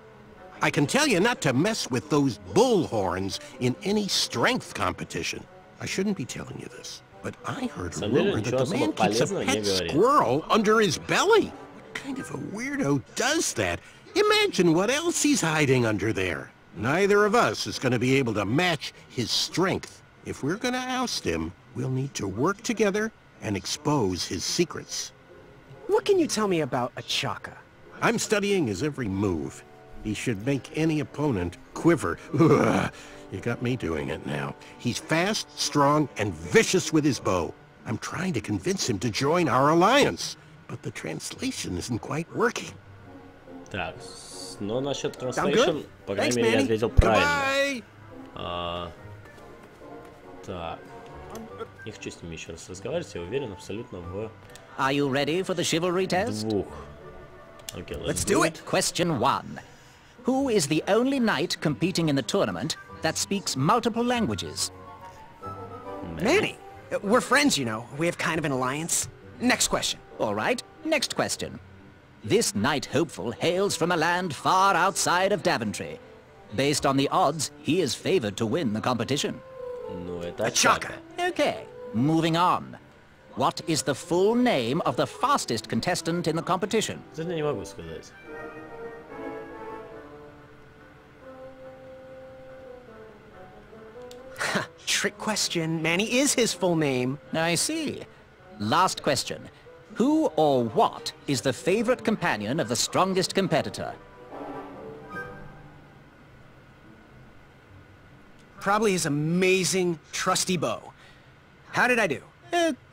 I can tell you not to mess with those bull horns in any strength competition. I shouldn't be telling you this, but I heard a rumor that the man keeps a pet squirrel under his belly. What kind of a weirdo does that? Imagine what else he's hiding under there. Neither of us is going to be able to match his strength. If we're going to oust him, we'll need to work together and expose his secrets. What can you tell me about a Chaka? I'm studying his every move. He should make any opponent quiver. Ugh, you got me doing it now. He's fast, strong, and vicious with his bow. I'm trying to convince him to join our alliance, but the translation isn't quite working. Так, но насчет translation, по крайней мере, я ответил правильно. Так. Не хочу с ними еще раз разговаривать, я уверен абсолютно в... Are you ready for the chivalry test? Двух. Okay, let's do it. Question 1. Who is the only knight competing in the tournament that speaks multiple languages? Manny. We're friends, you know. We have kind of an alliance. Next question. All right, next question. This knight hopeful hails from a land far outside of Daventry. Based on the odds, he is favored to win the competition. Ну, это Чака. Okay, moving on. What is the full name of the fastest contestant in the competition? Это не могу сказать. Trick question. Manny is his full name. I see. Last question. Who or what is the favorite companion of the strongest competitor? Probably his amazing, trusty bow. How did I do?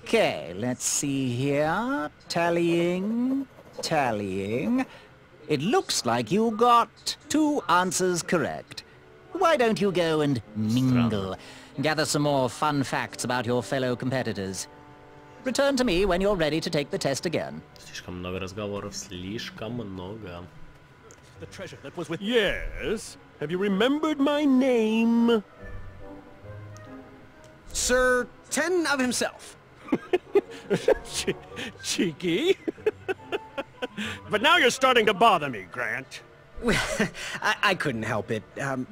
Okay, let's see here. Tallying. It looks like you got 2 answers correct. Why don't you go and mingle? Gather some more fun facts about your fellow competitors. Return to me when you're ready to take the test again. Слишком много разговоров, слишком много. The treasure that was with... Yes? Have you remembered my name? Sir Ten of himself. Cheeky. But now you're starting to bother me, Grant. I couldn't help it.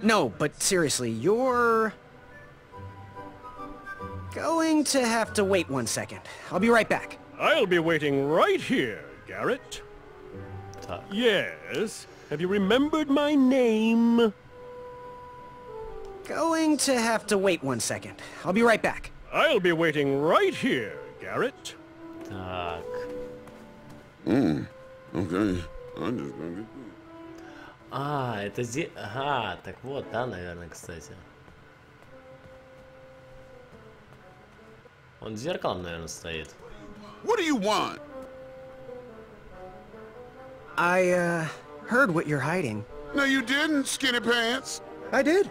No, but seriously, you're... going to have to wait 1 second. I'll be right back. I'll be waiting right here, Garrett. Yes? Have you remembered my name? Going to have to wait 1 second. I'll be right back. I'll be waiting right here, Garrett. Так. Okay. I'm just gonna get... А, это здесь... Ага, так вот, да, наверное, кстати. Он зеркалом, наверное, стоит. What do you want? I, heard what you're hiding. No, you didn't, skinny pants. I did.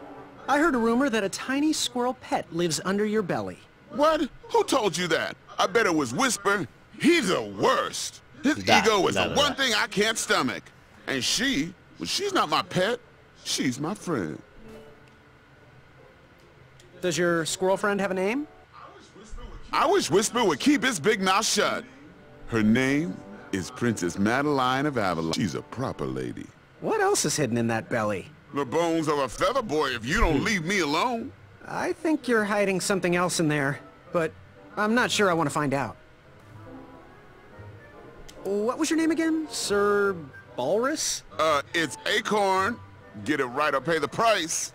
I heard a rumor that a tiny squirrel pet lives under your belly. What? Who told you that? I bet it was Whisper. He's the worst. His ego is the one thing I can't stomach. And she, well, she's not my pet. She's my friend. Does your squirrel friend have a name? I wish Whisper would keep his big mouth shut. Her name is Princess Madeline of Avalon. She's a proper lady. What else is hidden in that belly? The bones of a feather boy if you don't leave me alone. I think you're hiding something else in there, but I'm not sure I want to find out. What was your name again? Sir Walrus? It's Acorn. Get it right or pay the price.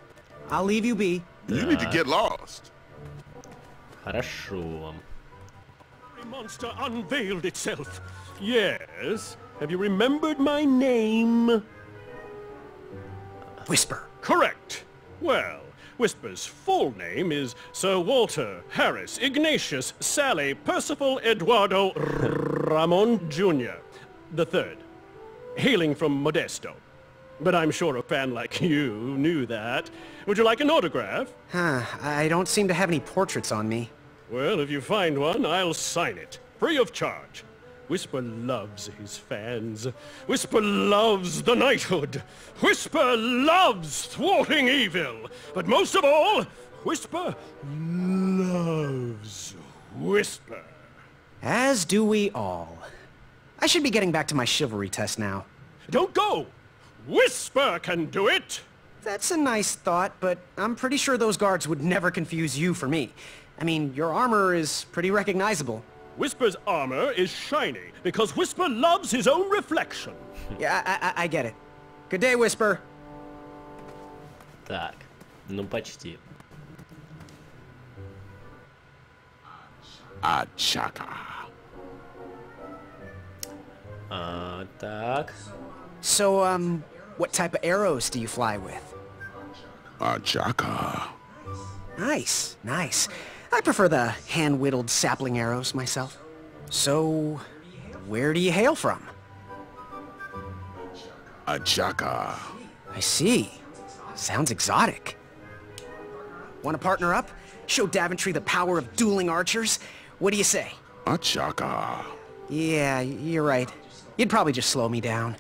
I'll leave you be. You need to get lost. Хорошо. The monster unveiled itself. Yes? Have you remembered my name? Whisper. Correct. Well, Whisper's full name is Sir Walter Harris Ignatius Sally Percival Eduardo Ramon Jr. the Third, hailing from Modesto. But I'm sure a fan like you knew that. Would you like an autograph? I don't seem to have any portraits on me. Well, if you find one, I'll sign it, free of charge. Whisper loves his fans. Whisper loves the knighthood. Whisper loves thwarting evil. But most of all, Whisper loves Whisper. As do we all. I should be getting back to my chivalry test now. Don't go! Whisper can do it! That's a nice thought, but I'm pretty sure those guards would never confuse you for me. I mean, your armor is pretty recognizable. Whisper's armor is shiny because Whisper loves his own reflection. Yeah, I get it. Good day, Whisper. Так, ну почти. Achaka. Так. So, what type of arrows do you fly with? Achaka. Nice, nice. I prefer the hand-whittled sapling arrows myself. So, where do you hail from? Achaka. I see. Sounds exotic. Want to partner up? Show Daventry the power of dueling archers? What do you say? Achaka. Yeah, you're right. You'd probably just slow me down.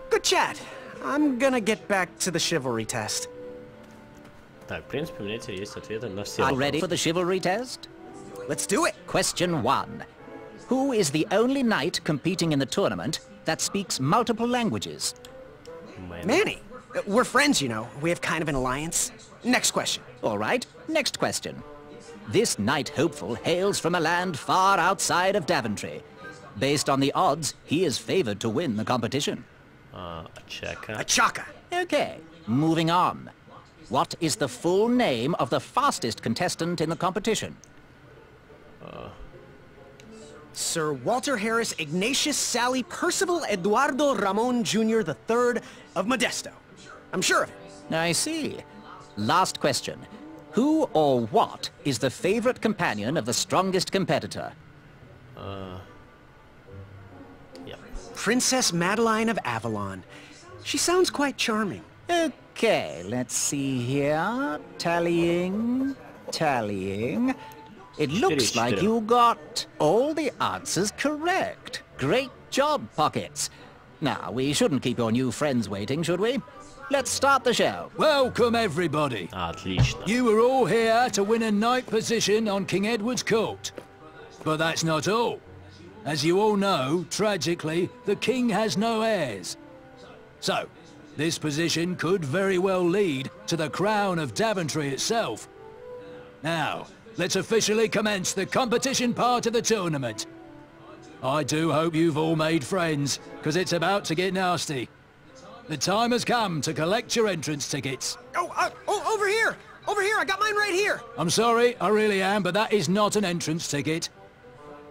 Good chat. I'm gonna get back to the chivalry test. Так, в принципе, у меня теперь есть ответы на все Are you вопросы. ready for the chivalry test? Let's do it. Question 1. Who is the only knight competing in the tournament that speaks multiple languages? Manny, we're friends, you know. We have kind of an alliance. Next question. All right, next question. This knight hopeful hails from a land far outside of Daventry. Based on the odds, he is favored to win the competition. Chaka. Chaka. Okay, moving on. What is the full name of the fastest contestant in the competition? Sir Walter Harris Ignatius Sally Percival Eduardo Ramon Jr. III of Modesto. I'm sure of it. I see. Last question. Who or what is the favorite companion of the strongest competitor? Yeah. Princess Madeline of Avalon. She sounds quite charming. Okay, let's see here. Tallying. It looks like you got all the answers correct. Great job, Pockets. Now, we shouldn't keep your new friends waiting, should we? Let's start the show. Welcome, everybody. Отлично. You are all here to win a knight position on King Edward's court. But that's not all. As you all know, tragically, the king has no heirs. So, this position could very well lead to the crown of Daventry itself. Now, let's officially commence the competition part of the tournament. I do hope you've all made friends, because it's about to get nasty. The time has come to collect your entrance tickets. Oh, over here! Over here, I got mine right here! I'm sorry, I really am, but that is not an entrance ticket.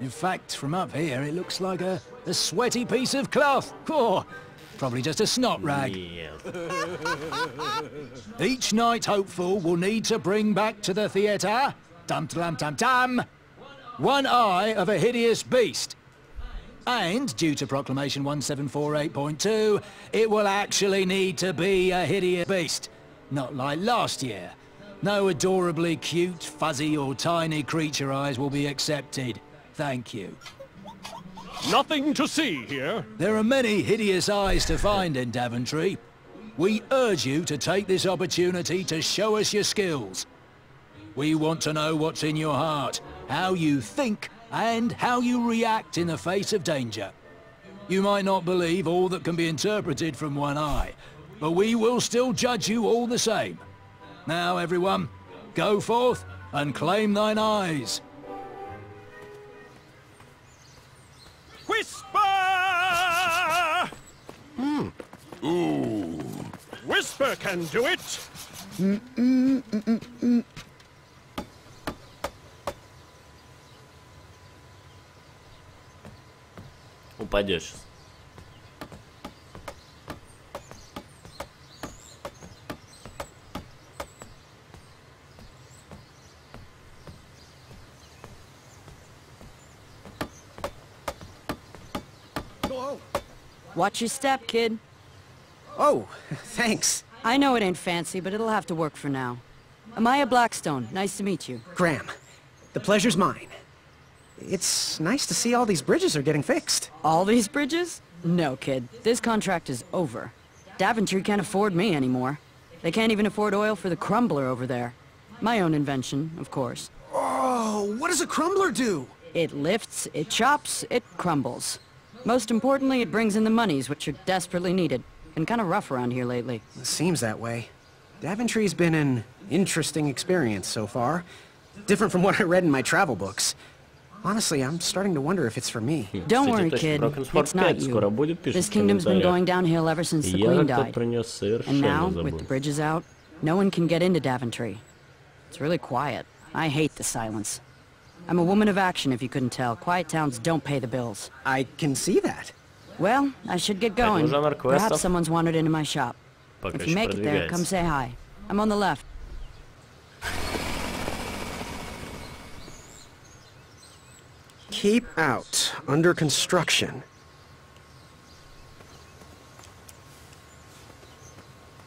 In fact, from up here, it looks like a sweaty piece of cloth. Oh, probably just a snot rag. Yeah. Each knight hopeful will need to bring back to the theatre, dum-dum-dum-dum, one eye of a hideous beast. And, due to Proclamation 1748.2, it will actually need to be a hideous beast. Not like last year. No adorably cute, fuzzy or tiny creature eyes will be accepted. Thank you. Nothing to see here. There are many hideous eyes to find in Daventry. We urge you to take this opportunity to show us your skills. We want to know what's in your heart, how you think, and how you react in the face of danger. You might not believe all that can be interpreted from one eye, but we will still judge you all the same. Now, everyone, go forth and claim thine eyes. Whisper! Ooh. Whisper can do it. Упадешь. Watch your step, kid. Oh, thanks. I know it ain't fancy, but it'll have to work for now. Amaya Blackstone, nice to meet you. Graham, the pleasure's mine. It's nice to see all these bridges are getting fixed. All these bridges? No, kid. This contract is over. Daventry can't afford me anymore. They can't even afford oil for the crumbler over there. My own invention, of course. Oh, what does a crumbler do? It lifts, it chops, it crumbles. Most importantly, it brings in the monies, which are desperately needed. Been kind of rough around here lately. It seems that way. Daventry's been an interesting experience so far. Different from what I read in my travel books. Honestly, I'm starting to wonder if it's for me. Don't worry, kid. It's not you. This kingdom's been going downhill ever since the queen died. And now, with the bridges out, no one can get into Daventry. It's really quiet. I hate the silence. I'm a woman of action, if you couldn't tell. Quiet towns don't pay the bills. I can see that. Well, I should get going. Perhaps someone's wandered into my shop. If you make it there, come say hi. I'm on the left. Keep out. Under construction.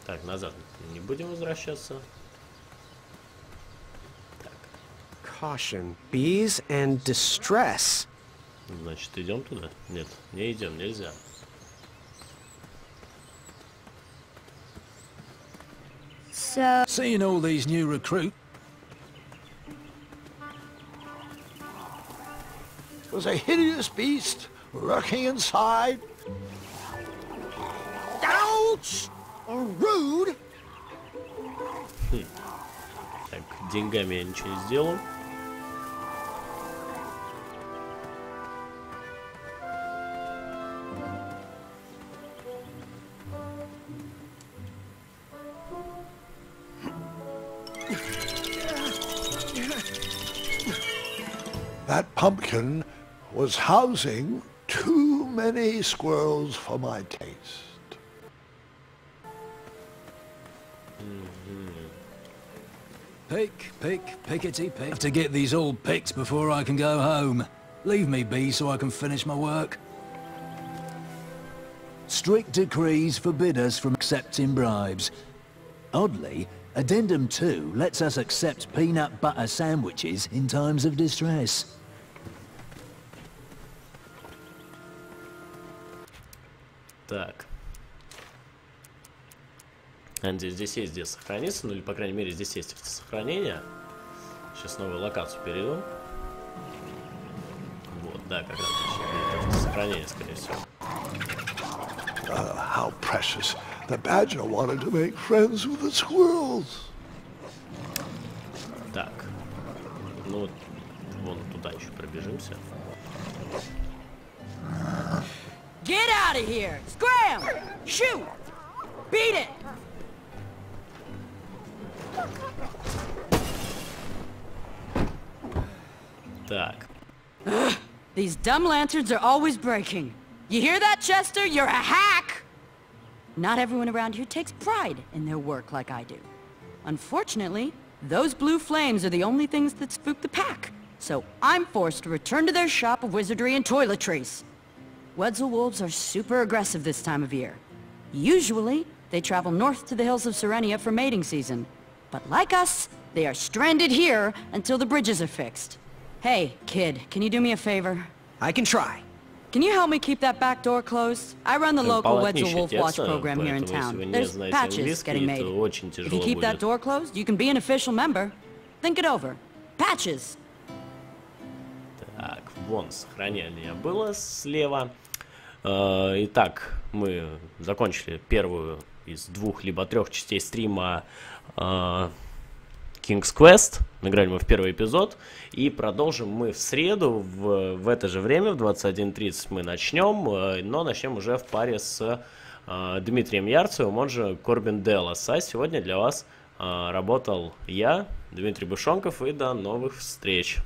Так, назад. Не будем возвращаться. Caution. Bees and distress. Значит, идем туда? Нет, не идем, нельзя. So... Seeing all these new recruits... It was a hideous beast lurking inside. Ouch! Rude! Так, деньгами я ничего не сделаю. That pumpkin was housing too many squirrels for my taste. Pick, pickety, pick. Have to get these all picked before I can go home. Leave me be so I can finish my work. Strict decrees forbid us from accepting bribes. Oddly, Addendum 2 lets us accept peanut butter sandwiches in times of distress. Так. Надеюсь, здесь есть где сохраниться, ну или, по крайней мере, здесь есть автосохранение. Сейчас новую локацию перейду. Вот, да, как раз здесь будет автосохранение, скорее всего. How precious. The badger wanted to make friends with the squirrels. Так. Ну вот, вон туда еще пробежимся. Get out of here! Scram! Shoot! Beat it! Так. These dumb lanterns are always breaking. You hear that, Chester? You're a hack! Not everyone around here takes pride in their work like I do. Unfortunately, those blue flames are the only things that spook the pack. So I'm forced to return to their shop of wizardry and toiletries. Wetzel wolves are super aggressive this time of year. Usually, they travel north to the hills of Serenia for mating season. But like us, they are stranded here until the bridges are fixed. Hey, kid, can you do me a favor? I can try. Can you help me keep that back door closed? I run the local Wetzel Wolf Watch program here in town. There's patches getting made. If you keep that door closed, you can be an official member. Think it over. Patches! Так, вон сохранение было слева. Итак, мы закончили первую из 2 либо 3 частей стрима King's Quest. Играли мы в первый эпизод. И продолжим мы в среду в это же время, в 21:30 мы начнем. Но начнем уже в паре с Дмитрием Ярцевым, он же Корбин Делос. А сегодня для вас работал я, Дмитрий Бышонков. И до новых встреч.